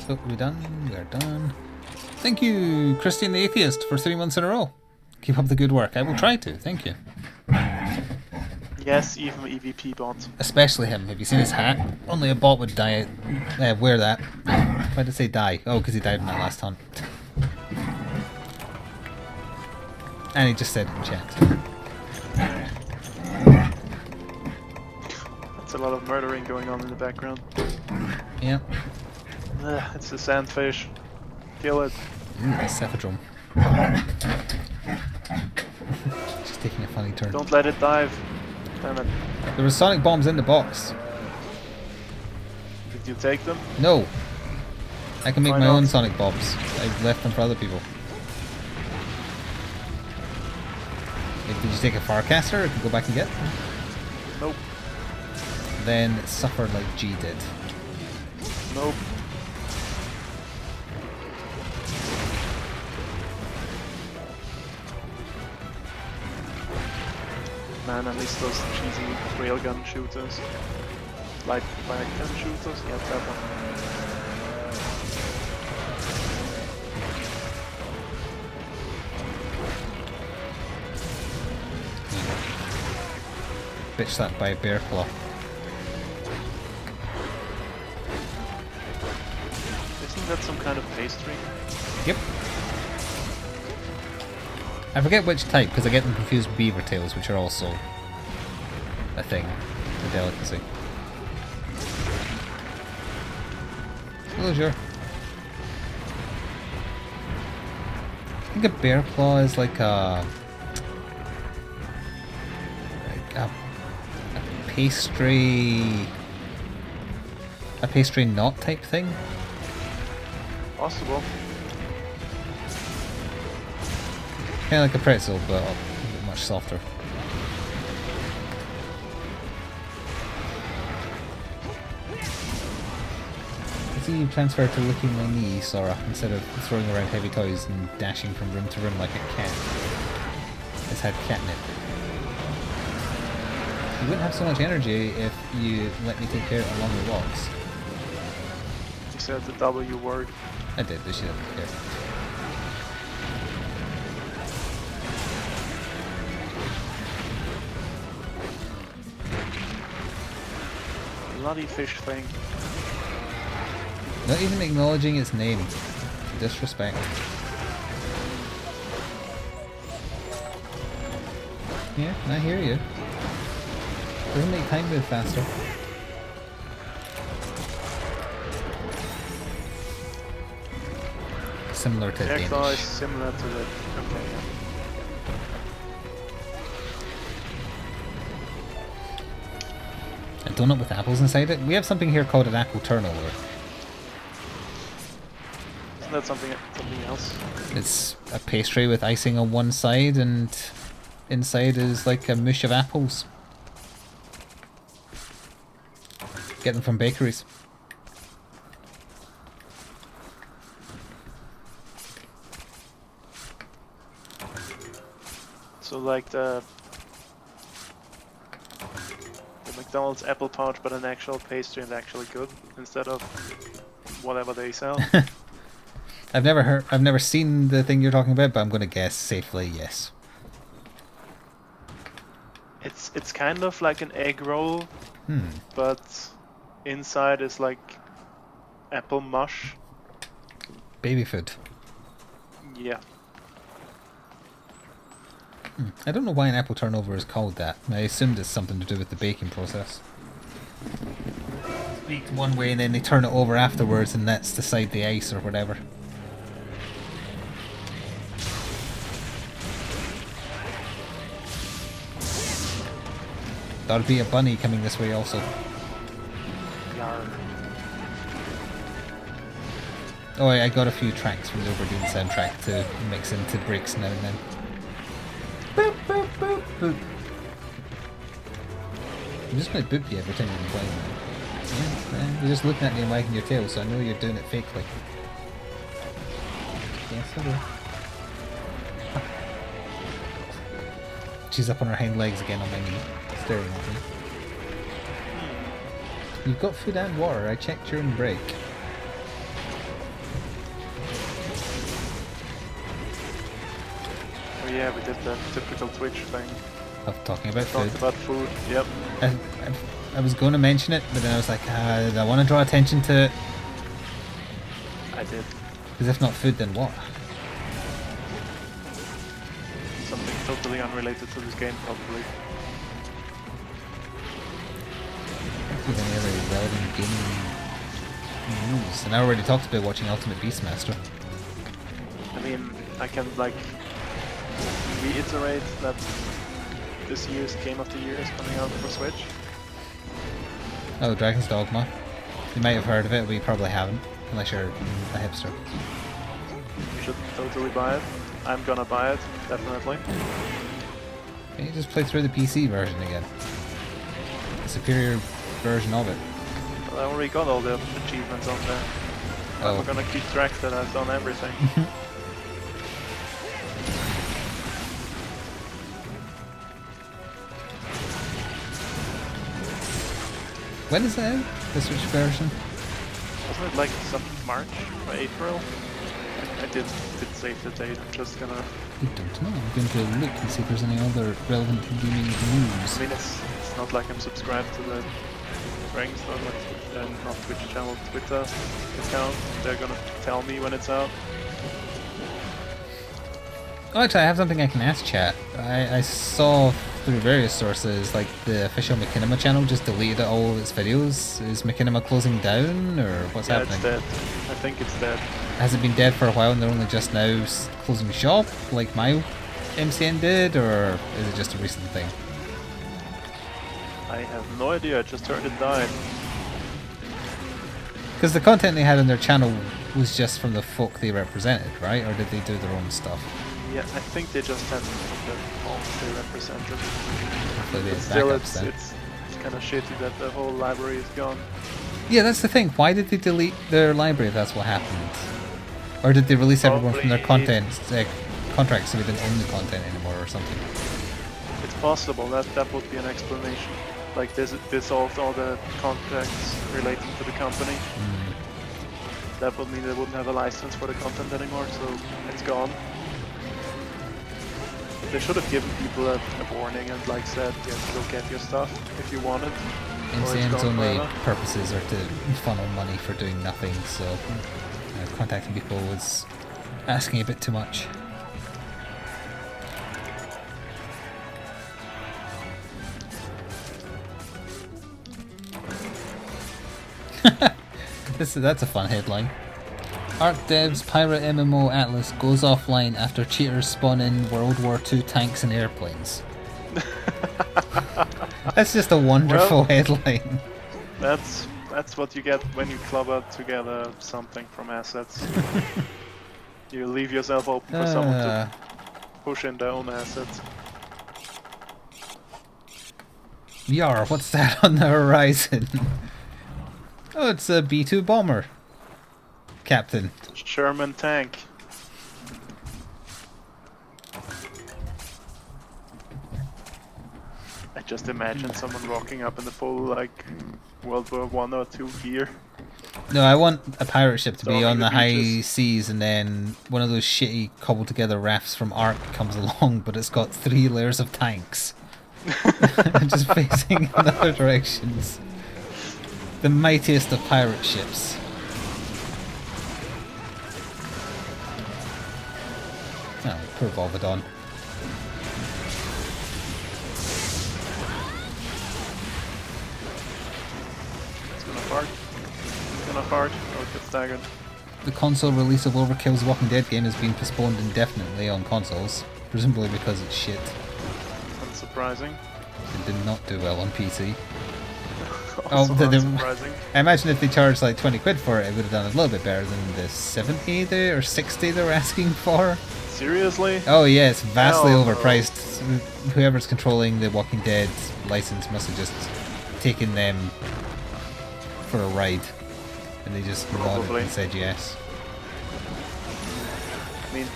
So, we're done? We are done. Thank you, Christian the Atheist, for 3 months in a row. Keep up the good work. I will try to. Thank you. Yes, even EVP bot. Especially him. Have you seen his hat? Only a bot would die. Wear that. Why did I say die? Oh, because he died in that last hunt. And he just said it in chat. That's a lot of murdering going on in the background. Yep. It's a sandfish. Kill it. Ooh, that's Cephadrome. Just taking a funny turn. Don't let it dive. Damn it. There were sonic bombs in the box. Did you take them? No. I can make Why my not? own sonic bombs. I left them for other people. Did you take a Farcaster? I can go back and get them. Nope. then suffer like G did. Nope. Man, at least those cheesy railgun shooters. Light gun shooters? Yeah, that one. Bitch slapped by a bear claw. Isn't that some kind of pastry? Yep. I forget which type because I get them confused with beaver tails, which are also a thing, a delicacy. Closure. I think a bear claw is like a pastry knot type thing. Possible. Kind of like a pretzel, but much softer. I see you transfer to licking my knee, Sora, instead of throwing around heavy toys and dashing from room to room like a cat. It's had catnip. You wouldn't have so much energy if you let me take care of it along the walks. You said the W word. I did, but she didn't care. Bloody fish thing. Not even acknowledging its name. Disrespect. Yeah, I hear you. Doesn't make time move faster. Similar to Jackdaw is Danish. similar to the... Okay, yeah. A donut with apples inside it? We have something here called an apple turnover. Isn't that something else? It's a pastry with icing on one side and inside is like a mush of apples. Get them from bakeries. So like the McDonald's apple pouch, but an actual pastry and actually good instead of whatever they sell. I've never seen the thing you're talking about, but I'm gonna guess safely yes. It's kind of like an egg roll, but inside is like apple mush. Baby food. Yeah. I don't know why an apple turnover is called that. I assumed it's something to do with the baking process. It's baked one way and then they turn it over afterwards and that's to side the ice or whatever. There'll be a bunny coming this way also. Yarr. Oh, I got a few tracks from the Overdue soundtrack to mix into breaks now and then. Boop, boop, boop, boop. I'm just going to boop you every time you're playing. Yeah, you're just looking at me and wagging your tail, so I know you're doing it fakely. Yes, I will. She's up on her hind legs again on my knee, staring at me. You've got food and water. I checked during break. Oh yeah, we did the typical Twitch thing. Of talking about food. Talked about food. Yep. I was going to mention it, but then I was like, I want to draw attention to it. I did. Because if not food, then what? Something totally unrelated to this game, probably. With any other relevant gaming news. And I already talked about watching Ultimate Beastmaster. I mean, I can like reiterate that this year's Game of the Year is coming out for Switch. Oh, Dragon's Dogma. You might have heard of it, but you probably haven't, unless you're a hipster. You should totally buy it. I'm gonna buy it, definitely. Can you just play through the PC version again? The superior version of it. Well, I already got all the achievements on there. Oh. I'm gonna keep track that I've done everything. When is that out? The Switch version? Wasn't it like some March or April? I did save the date. I'm just gonna. I don't know. I'm going to look and see if there's any other relevant gaming news. I mean, it's not like I'm subscribed to the Rings, not Twitch channel, Twitter account. They're gonna tell me when it's out. Oh, actually, I have something I can ask chat. I saw through various sources, like the official Machinima channel just deleted all of its videos. Is Machinima closing down, or what's happening? It's dead. I think it's dead. Has it been dead for a while and they're only just now closing shop, like my MCN did, or is it just a recent thing? I have no idea, I just heard it died. Because the content they had on their channel was just from the folk they represented, right? Or did they do their own stuff? Yeah, I think they just had the fonts they represented. Hopefully they But had still, backups then. it's kind of shitty that the whole library is gone. Yeah, that's the thing. Why did they delete their library if that's what happened? Or did they release everyone from their content contracts so we didn't own the content anymore or something? It's possible, that would be an explanation. Like this dissolved all the contracts relating to the company. That would mean they wouldn't have a license for the content anymore, so it's gone. They should have given people a warning and like said, yeah, go get your stuff if you want it. MCN's only purposes are to funnel money for doing nothing, so contacting people was asking a bit too much. That's a fun headline. Arc Dev's pirate MMO Atlas goes offline after cheaters spawn in World War II tanks and airplanes. That's just a wonderful headline. That's what you get when you club up together something from assets. You leave yourself open for someone to push in their own assets. Yar, what's that on the horizon? Oh, it's a B-2 bomber. Captain. Sherman tank. I just imagine someone rocking up in the full like World War I or II gear. No, I want a pirate ship to be Storming on the high beaches. seas, and then one of those shitty cobbled together rafts from Ark comes along, but it's got 3 layers of tanks. Just facing in other directions. The mightiest of pirate ships. Oh, poor Volvodon. It's gonna fart. It's gonna fart. Oh, it gets staggered. The console release of Overkill's Walking Dead game has been postponed indefinitely on consoles, presumably because it's shit. Unsurprising. It did not do well on PC. Also Oh, unsurprising. I imagine if they charged like 20 quid for it, it would have done a little bit better than the 70 or 60 they were asking for. Seriously? Oh yeah, it's vastly Hell no. overpriced. Whoever's controlling the Walking Dead license must have just taken them for a ride, and they just nodded Probably. and said yes. I mean,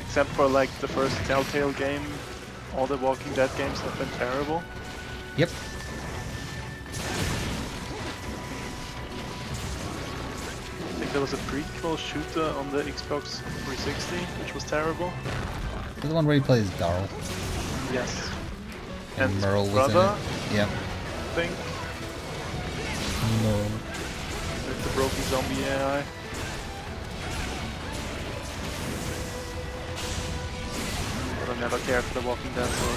except for like the first Telltale game, all the Walking Dead games have been terrible. Yep. I think there was a prequel shooter on the Xbox 360, which was terrible. The one where he plays Daryl. Yes. And And Merle was brother, in it. Yep. I think, No. with the broken zombie AI. But I never cared for the Walking Dead, so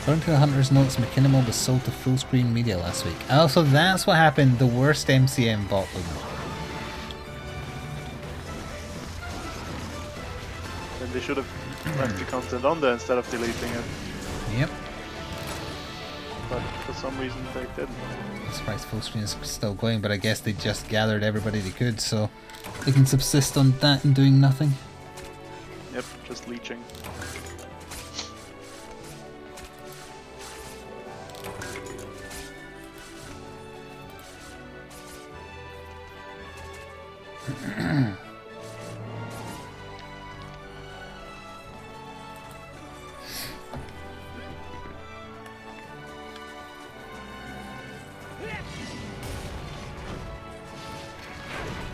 According to the Hunter's notes, Machinima was sold to full screen media last week. Oh, so that's what happened. The worst MCM bought them. then they should have left the content on there instead of deleting it. Yep. But for some reason they didn't. I'm surprised full screen is still going, but I guess they just gathered everybody they could, so they can subsist on that and doing nothing. Yep, just leeching.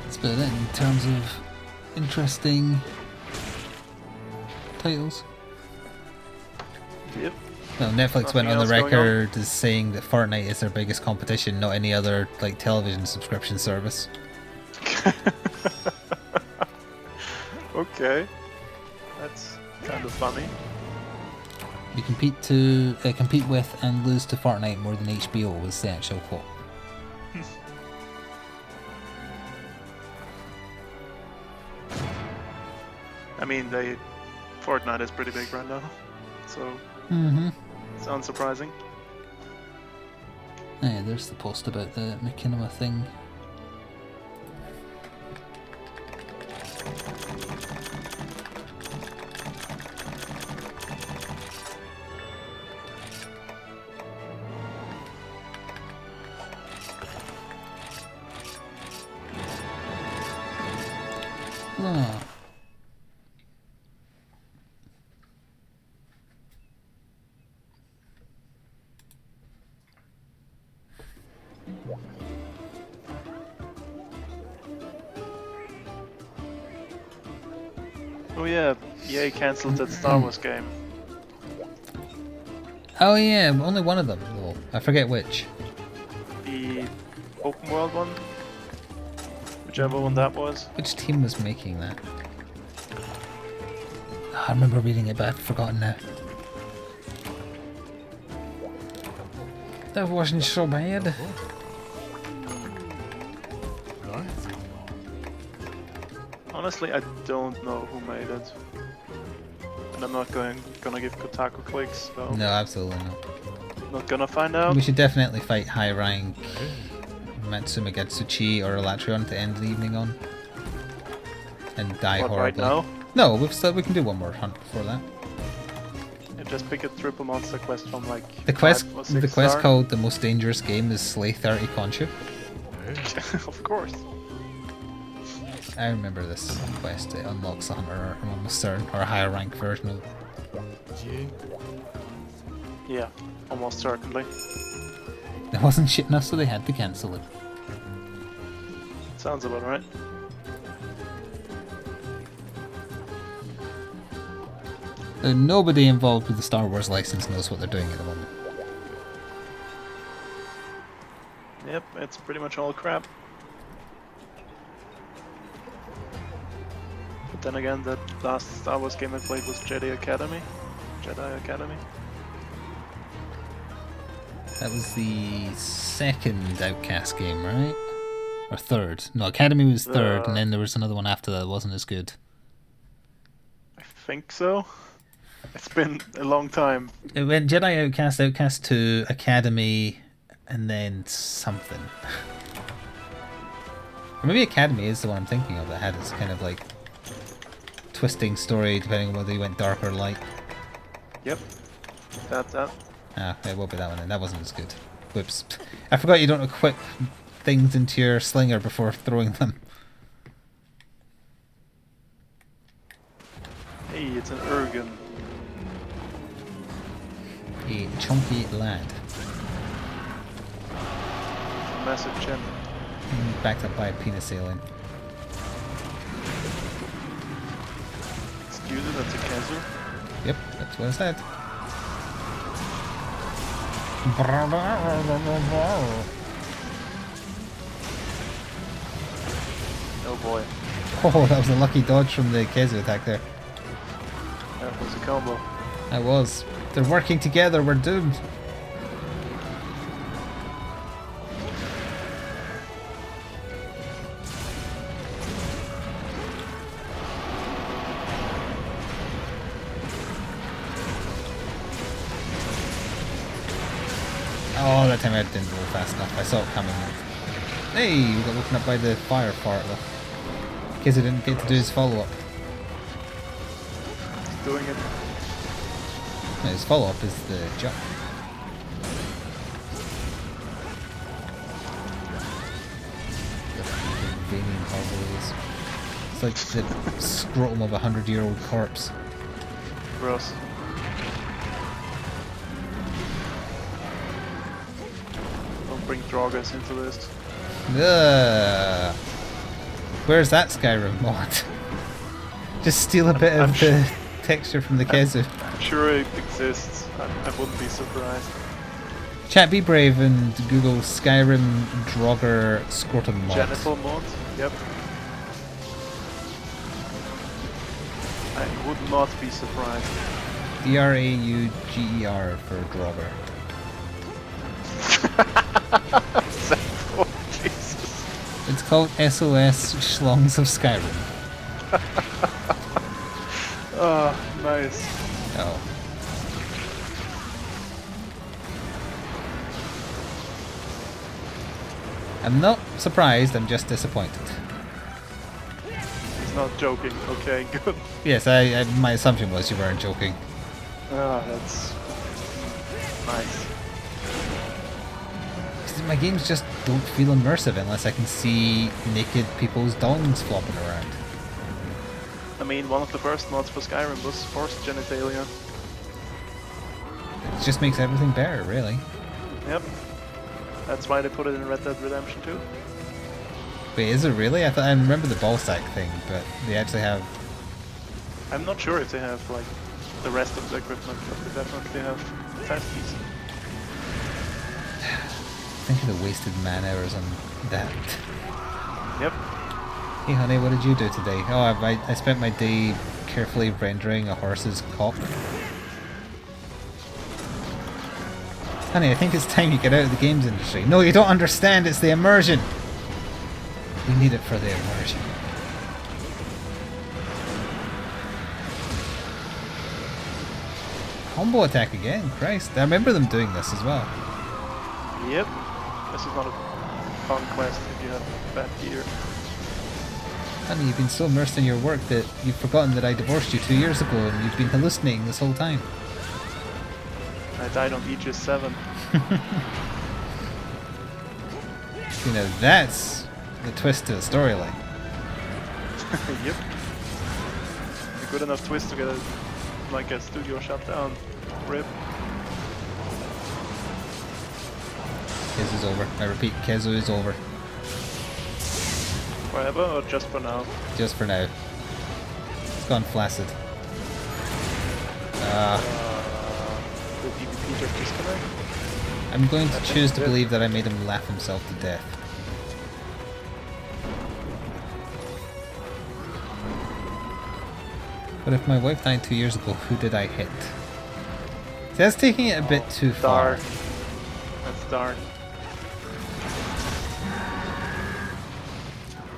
That's about it in terms of interesting titles. Yep. Well, Netflix Nothing went on the else going on? record as saying that Fortnite is their biggest competition, not any other like television subscription service. Okay. That's kind of funny. We compete with and lose to Fortnite more than HBO was the actual quote. I mean, Fortnite is pretty big right now, so it's unsurprising. Yeah, there's the post about the McKinnon thing. Ah. Oh yeah, EA cancelled that Star Wars game. Oh yeah, only one of them though. I forget which. The open world one? Whichever one that was. Which team was making that? I remember reading it, but I've forgotten now. That wasn't so bad. Honestly, I don't know who made it. And I'm not gonna give Kotaku clicks, so No, absolutely not. not gonna find out. We should definitely fight high rank Matsuma Getsuchi or Elatrion to end the evening on. And die What, right horribly. now? No, we can do one more hunt before that. Yeah, just pick a triple monster quest from like The quest 5 or 6 star. called The Most Dangerous Game is Slay 30 Conchu. Of course. I remember this quest. It unlocks a hunter or almost certain or a higher rank version of it. Yeah, almost certainly. It wasn't shit enough, so they had to cancel it. Sounds about right. Nobody involved with the Star Wars license knows what they're doing at the moment. Yep, it's pretty much all crap. But then again, the last Star Wars game I played was Jedi Academy. That was the second Outcast game, right? Or third? No, Academy was third, and then there was another one after that wasn't as good. I think so. It's been a long time. It went Jedi Outcast, Outcast 2, Academy, and then something. Or maybe Academy is the one I'm thinking of that had this kind of like twisting story depending on whether you went dark or light. Yep. That. Ah, it will be that one then. That wasn't as good. Whoops. I forgot you don't equip things into your slinger before throwing them. Hey, it's an Urgan. A chunky lad. Massive chin. Backed up by a penis alien. Excuse me, that's a Kazu. Yep, that's what I said. Oh boy. Oh, that was a lucky dodge from the Kezu attack there. That was a combo. That was. They're working together, we're doomed. Oh, that time I didn't roll fast enough. I saw it coming. Hey, we got woken up by the fire part though. Because he didn't get to do his follow-up. Doing it. No, his follow-up is the jump. Invading Harbors. It's like the scrotum of a 100-year-old corpse. Gross. Don't bring Dragas into this. Ugh. Where's that Skyrim mod? Just steal a bit of the texture from the Kezu. I'm sure it exists. I wouldn't be surprised. Chat, be brave and Google Skyrim Draugr scrotum mod. Genital mod? Yep. I would not be surprised. Drauger for Draugr. Oh, Jesus. It's called SOS Schlongs of Skyrim. Oh, nice. Oh. I'm not surprised, I'm just disappointed. He's not joking. Okay, good. Yes, my assumption was you weren't joking. Ah, that's nice. My games just don't feel immersive unless I can see naked people's dongs flopping around. I mean, one of the first mods for Skyrim was forced genitalia. It just makes everything better, really. Yep. That's why they put it in Red Dead Redemption 2. Wait, is it really? I remember the ball sack thing, but they actually have... I'm not sure if they have, like, the rest of the equipment, but they definitely have fast keys. Think of the wasted man hours on that. Yep. Hey honey, what did you do today? Oh, I spent my day carefully rendering a horse's cock. Honey, I think it's time you get out of the games industry. No, you don't understand, it's the immersion! We need it for the immersion. Combo attack again, Christ. I remember them doing this as well. Yep. This is not a fun quest if you have bad gear. Honey, you've been so immersed in your work that you've forgotten that I divorced you 2 years ago and you've been hallucinating this whole time. I died on Aegis 7. You know, that's the twist to the storyline. Yep. A good enough twist to get a studio shut down. RIP. Kezu's over. I repeat, Kezu is over. Forever or just for now? Just for now. It's gone flaccid. The PvP just disconnect? I'm going to choose to believe that I made him laugh himself to death. But if my wife died 2 years ago, who did I hit? See, that's taking it a bit too far. Dark. That's dark.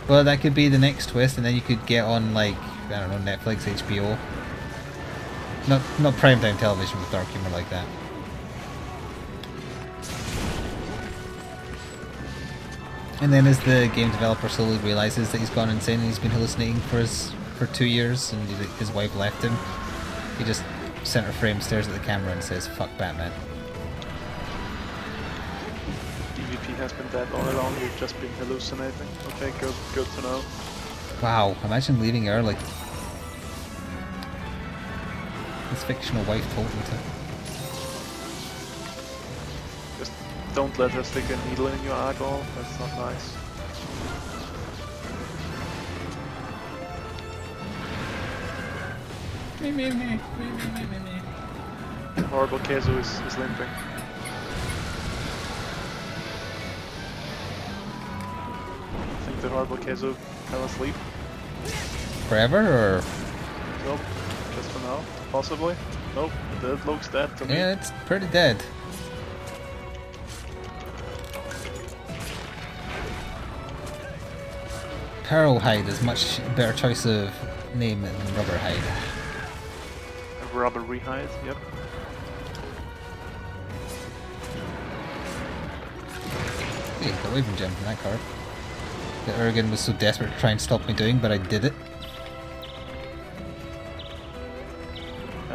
Well, that could be the next twist, and then you could get on, like, I don't know, Netflix, HBO. Not primetime television with dark humor like that. And then as the game developer slowly realizes that he's gone insane and he's been hallucinating for 2 years and his wife left him, he just center frame stares at the camera and says, "Fuck Batman." PvP has been dead all along, you've just been hallucinating. Okay, good to know. Wow, imagine leaving early. His fictional wife told me to. Just don't let her stick a needle in your eyeball, that's not nice. Horrible Kezu is limping. I think the horrible Kezu fell asleep. Forever, or...? Nope, just for now, possibly. Nope, that looks dead to me. Yeah, it's pretty dead. Pearlhide is much better choice of name than Rubberhide. A rubbery hide, yep. Hey, got away from Jim from that card. That Urgan was so desperate to try and stop me doing, but I did it.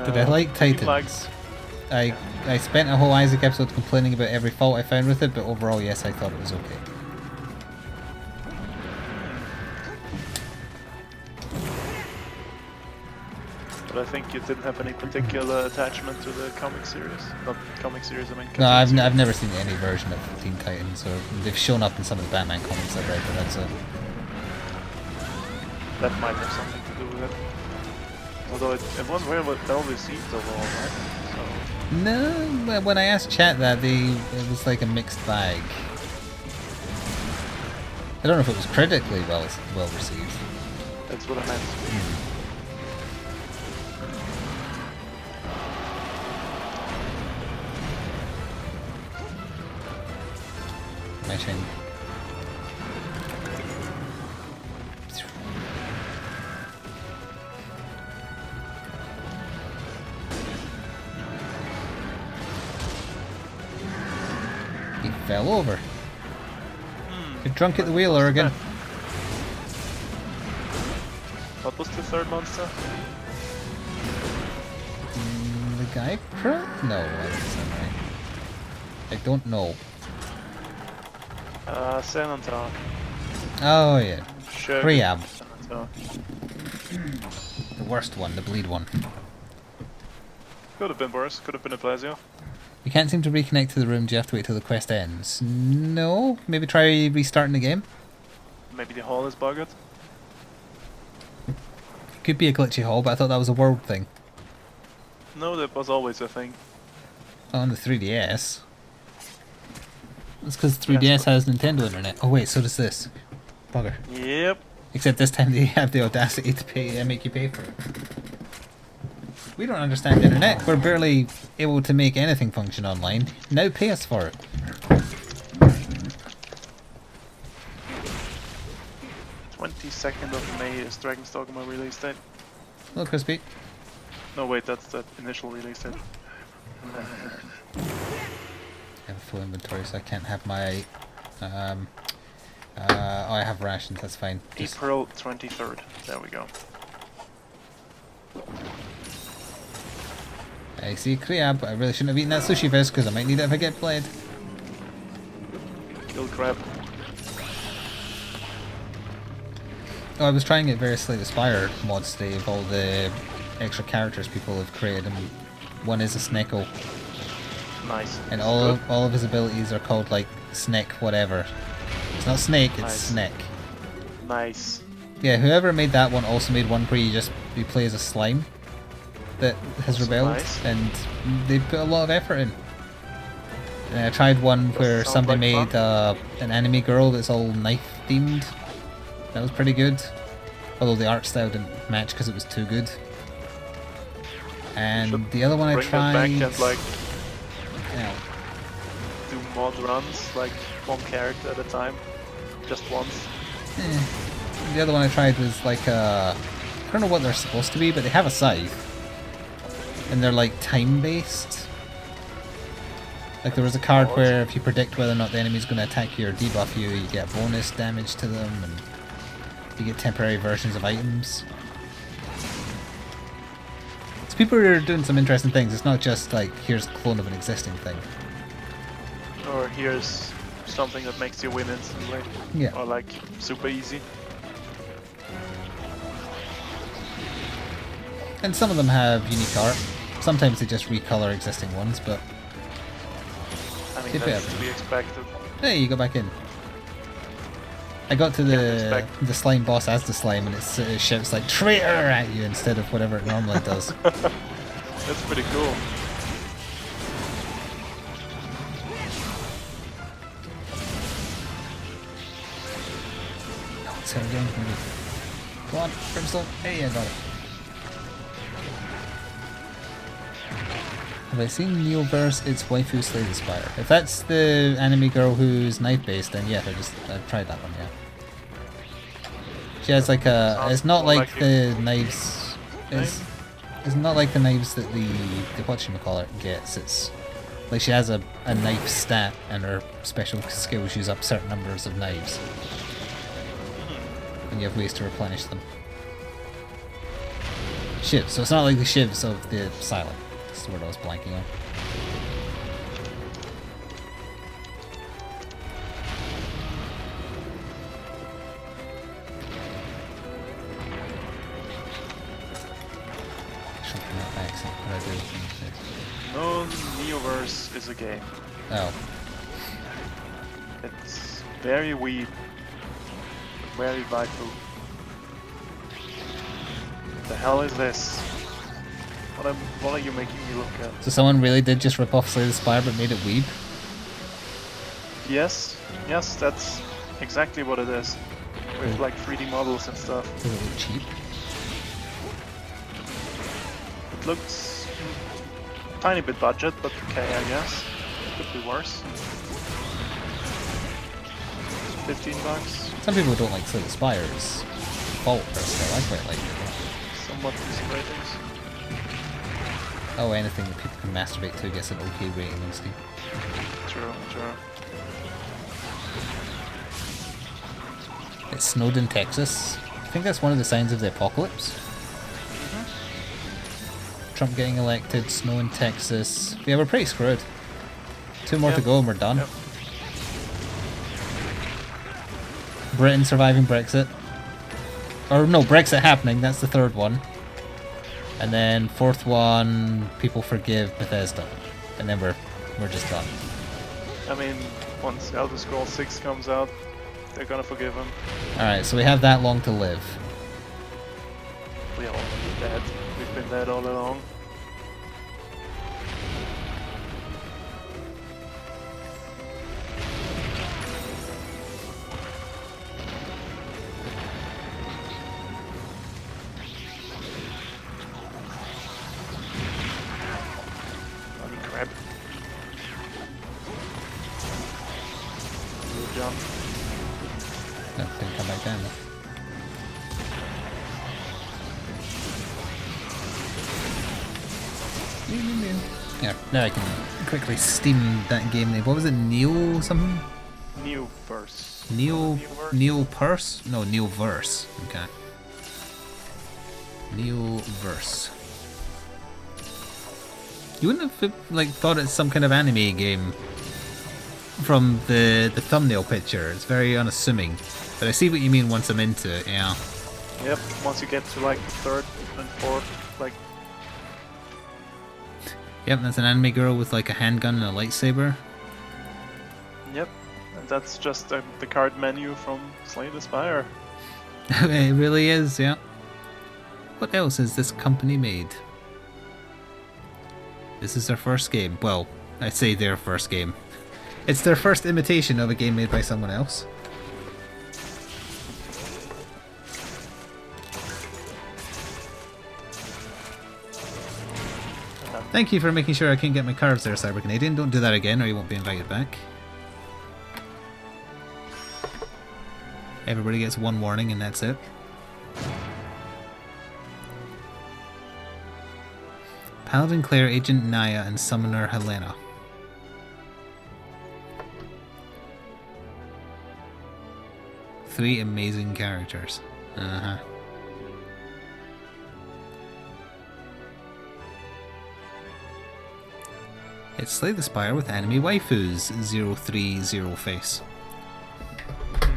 Did I like Titans? I spent a whole Isaac episode complaining about every fault I found with it, but overall, yes, I thought it was okay. But I think you didn't have any particular attachment to the comic series. Not comic series, I mean. No, I've series. never seen any version of Teen Titans, or they've shown up in some of the Batman comics I've read, but that's it. That might have something to do with it. Although it wasn't very well received overall, right? So. No, when I asked chat that, it was like a mixed bag. I don't know if it was critically well received. That's what I meant. Matching. He fell over. You're drunk at the wheel, Oregon. What was the third monster? The guy pro? No, that's not right. I don't know. Senator. Oh yeah. Sure. Priab. Senator. The worst one, the bleed one. Could have been worse. Could have been a Plesio. You can't seem to reconnect to the room, do you have to wait till the quest ends? No? Maybe try restarting the game? Maybe the hall is bugged. Could be a glitchy hall, but I thought that was a world thing. No, that was always a thing. On the 3DS. That's because 3DS Yes, has Nintendo Internet. Oh wait, so does this. Bugger. Yep. Except this time they have the audacity to pay, make you pay for it. We don't understand the internet. We're barely able to make anything function online. Now pay us for it. 22nd of May is Dragon's Dogma release date. Hello, Crispy. No, wait, that's the initial release date. I have a full inventory, so I can't have my... oh, I have rations, that's fine. Just April 23rd. There we go. I see crab. I really shouldn't have eaten that sushi fish because I might need it if I get bled. Kill crab. Oh, I was trying it very Slay the Spire mods today of all the extra characters people have created, and one is a Snecko, Nice. and This all is good. of his abilities are called like Sneck whatever. It's not Snake, it's Nice. Sneck. Nice. Yeah, whoever made that one also made one where you play as a slime that has Also rebelled, nice. and they put a lot of effort in. And I tried one where sounds somebody like made an anime girl that's all knife themed. That was pretty good, although the art style didn't match because it was too good. And Should the other one I Bring that back tried, and like yeah, do mod runs, like one character at a time, just once. the other one I tried was like I don't know what they're supposed to be, but they have a scythe, and they're like time based. Like there was a card What? where if you predict whether or not the enemy's going to attack you or debuff you, you get bonus damage to them, and you get temporary versions of items. So people are doing some interesting things. It's not just like here's a clone of an existing thing. Or here's something that makes you win instantly. Yeah. Or like super easy. And some of them have unique art. Sometimes they just recolor existing ones, but I mean, Keep that's it. to be expected. hey, you go back in. I got to the slime boss as the slime, and it shouts like traitor at you instead of whatever it normally does. That's pretty cool. No, it's her again. Maybe. Come on, Brimstone. Hey, I got it. Have I seen Neoverse? It's waifu Slay the Spire. If that's the anime girl who's knife based, then yeah, I've tried that one. Yeah. She has like a. Sounds It's not more like like the knives. It's not like the knives that the whatchamacallit gets. It's like she has a knife stat, and her special skills use up certain numbers of knives, and you have ways to replenish them. Shivs. So it's not like the shivs of the silent. That's the word I was blanking on. No, Neoverse is a game. Oh. It's very weak, very vital. The hell is this? What are you making me look at? So someone really did just rip off Slay the Spire but made it weeb? Yes, that's exactly what it is. With like 3D models and stuff. Does it look cheap? It looks tiny bit budget, but okay, I guess. Could be worse. $15. Some people don't like Slay the Spire's fault personally. I quite like it. Somewhat decent ratings. Oh, anything that people can masturbate to gets an okay rating on Steam. True. It snowed in Texas. I think that's one of the signs of the apocalypse. Trump getting elected, snow in Texas. Yeah, we're pretty screwed. 2 more to go and we're done. Yep. Britain surviving Brexit. Or no, Brexit happening, that's the 3rd one. And then 4th one, people forgive Bethesda. And then we're just done. I mean, once Elder Scrolls 6 comes out, they're gonna forgive him. Alright, so we have that long to live. We all be dead. We've been dead all along. Bloody crap. Good jump. No, didn't come back down. Yeah, now I can quickly steam that game name. What was it? Neo something? Neoverse. Neopurse? No, Neoverse. Okay. Neoverse. You wouldn't have like thought it's some kind of anime game from the thumbnail picture. It's very unassuming. But I see what you mean once I'm into it, yeah. Yep, once you get to like the 3rd and 4th, like... Yep, that's an anime girl with like a handgun and a lightsaber. Yep, and that's just the card menu from Slay the Spire. It really is, yeah. What else has this company made? This is their first game. Well, I say their first game. It's their first imitation of a game made by someone else. Thank you for making sure I can get my cards there, Cyber Canadian. Don't do that again or you won't be invited back. Everybody gets 1 warning and that's it. Paladin Claire, Agent Naya, and Summoner Helena. Three amazing characters. Uh-huh. It's Slay the Spire with anime waifus, 030 face.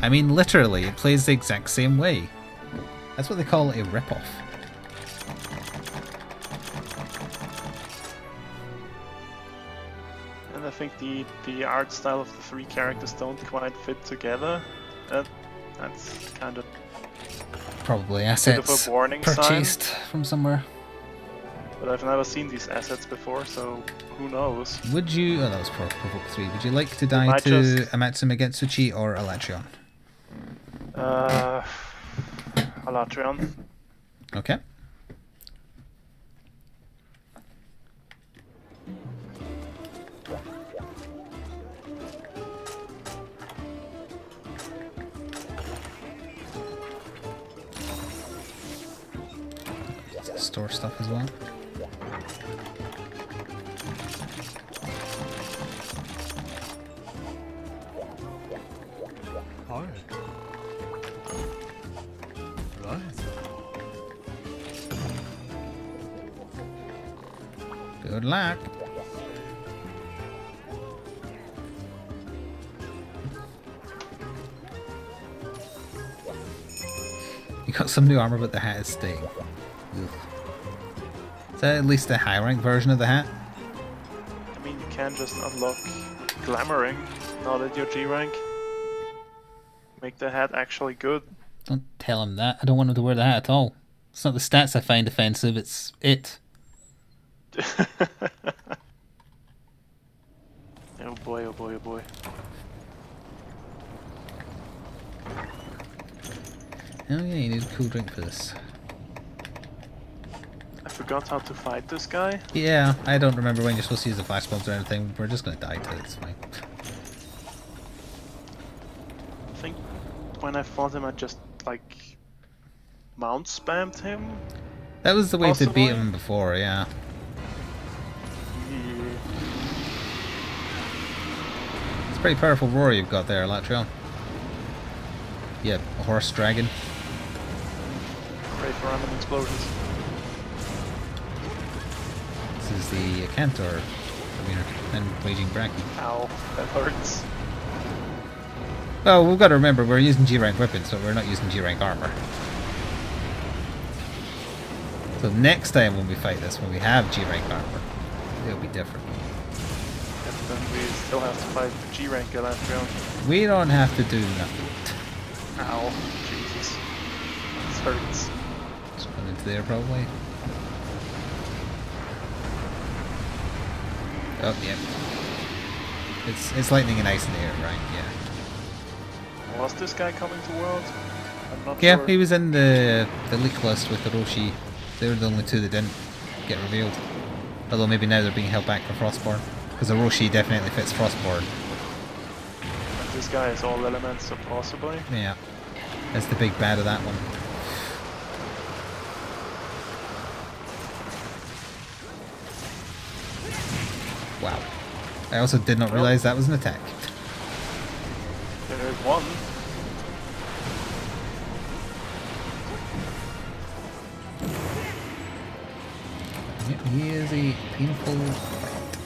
I mean, literally, it plays the exact same way. That's what they call a rip-off. And I think the art style of the 3 characters don't quite fit together. That's kind of Probably bit assets of a warning purchased sign. from somewhere. But I've never seen these assets before, so who knows? Would you... Oh, that was Provoke 3. Would you like to die might to just- Amatsu Megetsuchi or Alatrion? Alatrion. Okay. Store stuff as well. Good luck. You got some new armor, but the hat is staying. Ugh. Is that at least a high rank version of the hat? I mean, you can just unlock glamoring, not at your G rank. Make the hat actually good. Don't tell him that. I don't want him to wear the hat at all. It's not the stats I find offensive, it's it. Oh boy, oh boy, oh boy. Oh yeah, you need a cool drink for this. I forgot how to fight this guy. Yeah, I don't remember when you're supposed to use the flash bombs or anything. We're just gonna die to it, it's fine. I think when I fought him I just like mount spammed him. That was the way to beat Possibly? him before, yeah. Yeah. It's a pretty powerful roar you've got there, Latriel. Yeah, a horse dragon. Pray for random explosions. This is the Cantor arena and Waging Bracky. Ow, that hurts. Well, we've got to remember we're using G-rank weapons, so we're not using G-rank armor. So next time when we fight this, when we have G-rank armor, it'll be different. And then we still have to fight the G rank last round. We don't have to do nothing. Ow, Jesus. This hurts. Just run into there probably. Oh, yeah. It's lightning and ice in the air, right? Yeah. Was this guy coming to World? I'm not Yeah, sure. he was in the leak list with the Roshi. They were the only two that didn't get revealed. Although maybe now they're being held back for Frostborn. Because the Roshi definitely fits Frostborn. And this guy is all elements, so possibly. Yeah. That's the big bad of that one. Wow. I also did not realise that was an attack. There is one. Yeah, he is a painful fight.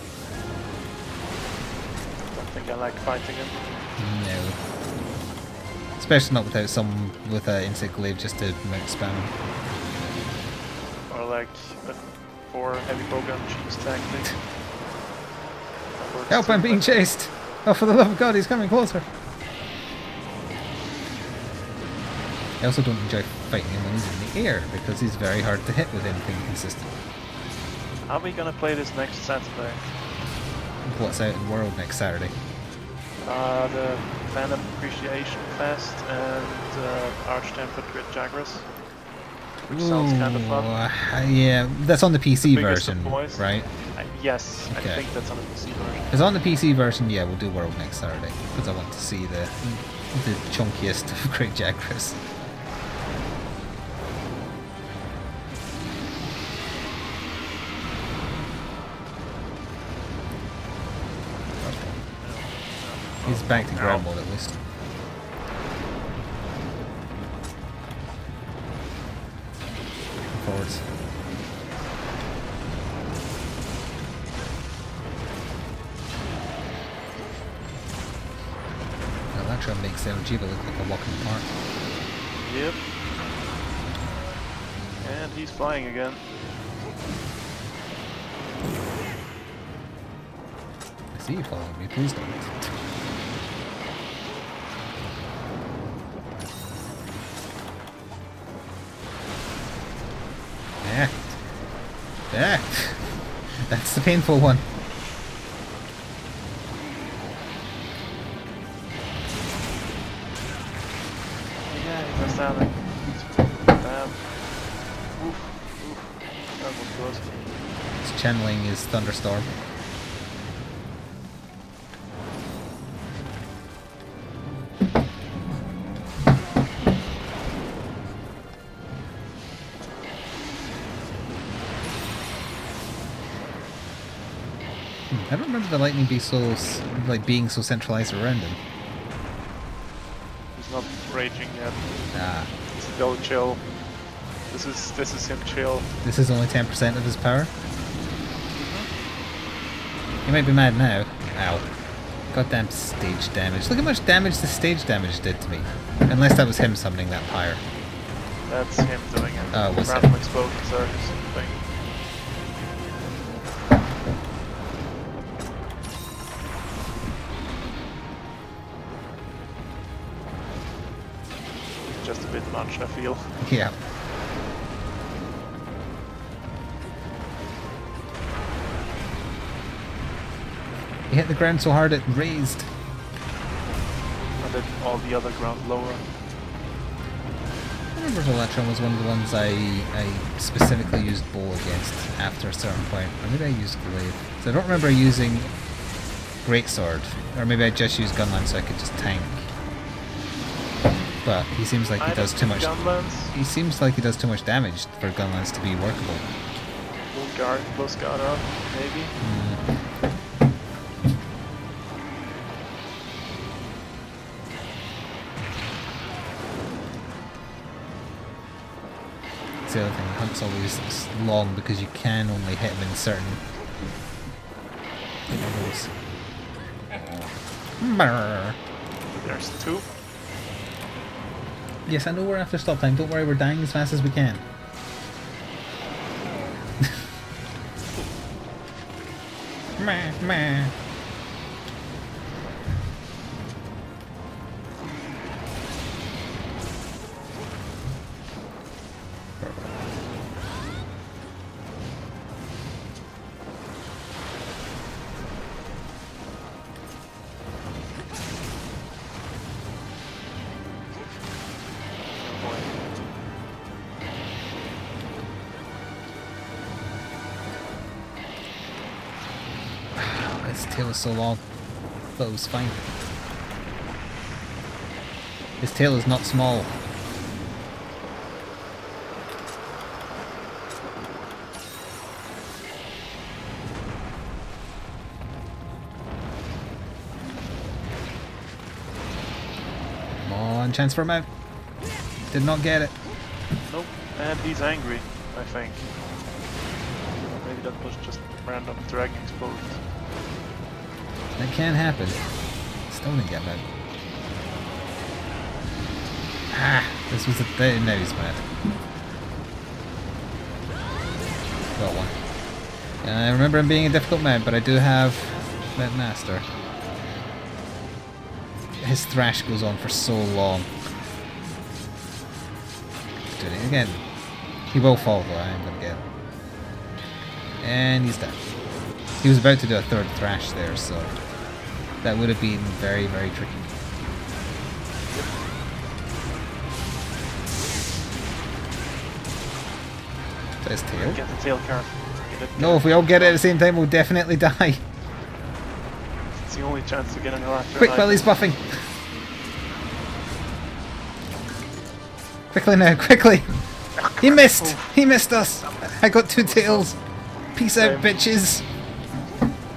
Don't think I like fighting him. No. Especially not without someone with an insect glaive just to mount spam. Or like a 4 heavy bowgun cheese tactic. That works Help, too, I'm being but- chased! Oh, for the love of God, he's coming closer! I also don't enjoy fighting him when he's in the air, because he's very hard to hit with anything consistent. Are we gonna play this next Saturday? What's out in the world next Saturday? The Fan Appreciation Fest and Arch-Tempered Grid Jagras. Which sounds kind of fun. Yeah, that's on the PC Biggest of version, boys. right? Yes, Okay. I think that's on the PC version. It's on the PC version, yeah, we'll do World next Saturday, because I want to see the chunkiest of Great Jagras. He's back to ground mode at least. Forwards. Now that try makes MG look like a walk in the park. Yep. And he's flying again. I see you following me, please don't. Yeah. Yeah. That's the painful one. Yeah, he goes down like... Damn. Oof. Oof. That was close. He's channeling his thunderstorm. I don't remember the lightning being so centralized around him. He's not raging yet. Ah, He's still chill. This is him chill. this is only 10% of his power. He might be mad now. Ow. Goddamn stage damage. Look how much damage the stage damage did to me. Unless that was him summoning that pyre. That's him doing it. Oh, was it? Random explosions or something. just a bit much, I feel. Yeah. You hit the ground so hard it raised. And then all the other ground lower. I remember if Electron was one of the ones I specifically used bow against after a certain point. Or maybe I used glaive. So I don't remember using greatsword. Or maybe I just used gunlance so I could just tank. But he seems like he does too much. Gunlance. He seems like he does too much damage for gunlance to be workable. Full guard plus guard up, maybe. The other thing, Hunt's always long because you can only hit him in certain intervals. Brrr. There's two. Yes, I know we're after stop time. Don't worry, we're dying as fast as we can. Meh, meh. His tail is so long, but it was fine. His tail is not small. Come on, chance for a mount. Did not get it. Nope. And he's angry, I think. Or maybe that was just random dragon explosions. That can happen. Still didn't get that. Ah, this was a bit. No, he's mad. Got one. I remember him being a difficult mount, but I do have that master. His thrash goes on for so long. Doing it again. He will fall though, I am gonna get him. And he's dead. He was about to do a third thrash there, so that would have been very, very tricky. His tail. Get the tail card. No, if we all get it at the same time, we'll definitely die. It's the only chance to get an electro. Quick, while he's buffing. Quickly now, quickly. He missed. He missed us. I got two tails. Peace out, bitches.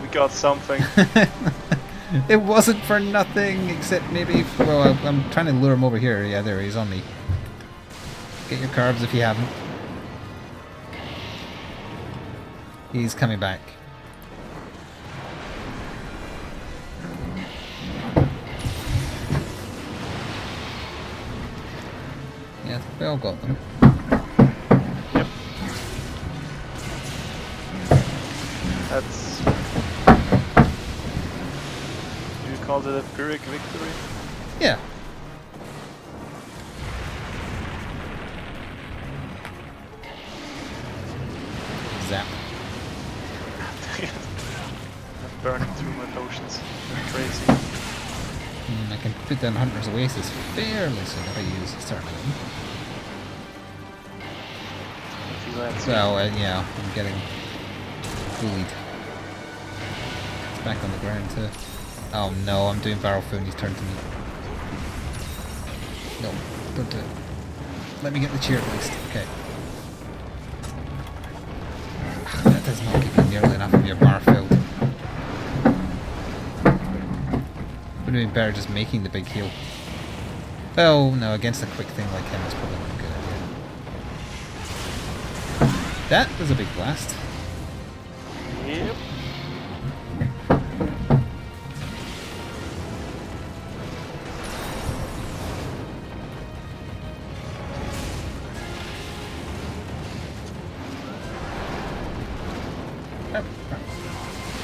We got something. It wasn't for nothing, except maybe... Well, I'm trying to lure him over here. Yeah, there, he's on me. Get your carbs if you haven't. He's coming back. Yeah, we all got them. Yep. That's... You called it a Pyrrhic victory? Yeah. Zap. I'm burning through my potions. Crazy. I can put down Hunter's Oasis fairly soon if I use a certain one. Well, yeah, I'm getting bullied. It's back on the ground too. Oh no, I'm doing barrel food and he's turned to me. No, don't do it. Let me get the cheer at least. Okay. That does not give you nearly enough of your bar filled. Would have been better just making the big heal. Oh no, against a quick thing like him is probably not a good idea. That was a big blast. Yep.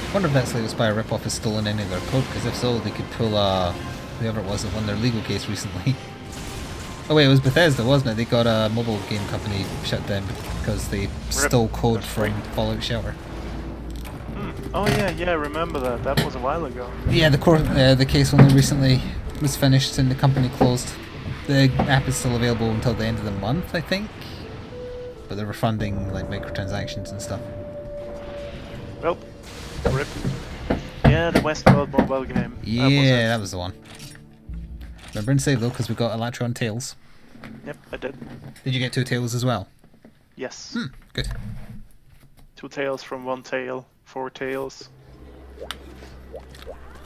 I wonder if that Slay the Spire ripoff has stolen any of their code, because if so, they could pull whoever it was that won their legal case recently. Oh wait, it was Bethesda, wasn't it? They got a mobile game company shut down because they stole code from Fallout Shelter. Oh yeah, I remember that. That was a while ago. Yeah, the case only recently was finished and the company closed. The app is still available until the end of the month, I think. But they're refunding like microtransactions and stuff. Well, rip. Yeah, the Westworld mobile game. Yeah, that was the one. Remember and save though, because we got Elatron Tails. Yep, I did. Did you get 2 tails as well? Yes. Good. 2 tails from 1 tail. 4 tails.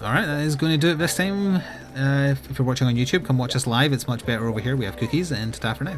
Alright, that is going to do it this time. If you're watching on YouTube, come watch us live. It's much better over here. We have cookies, and ta for now.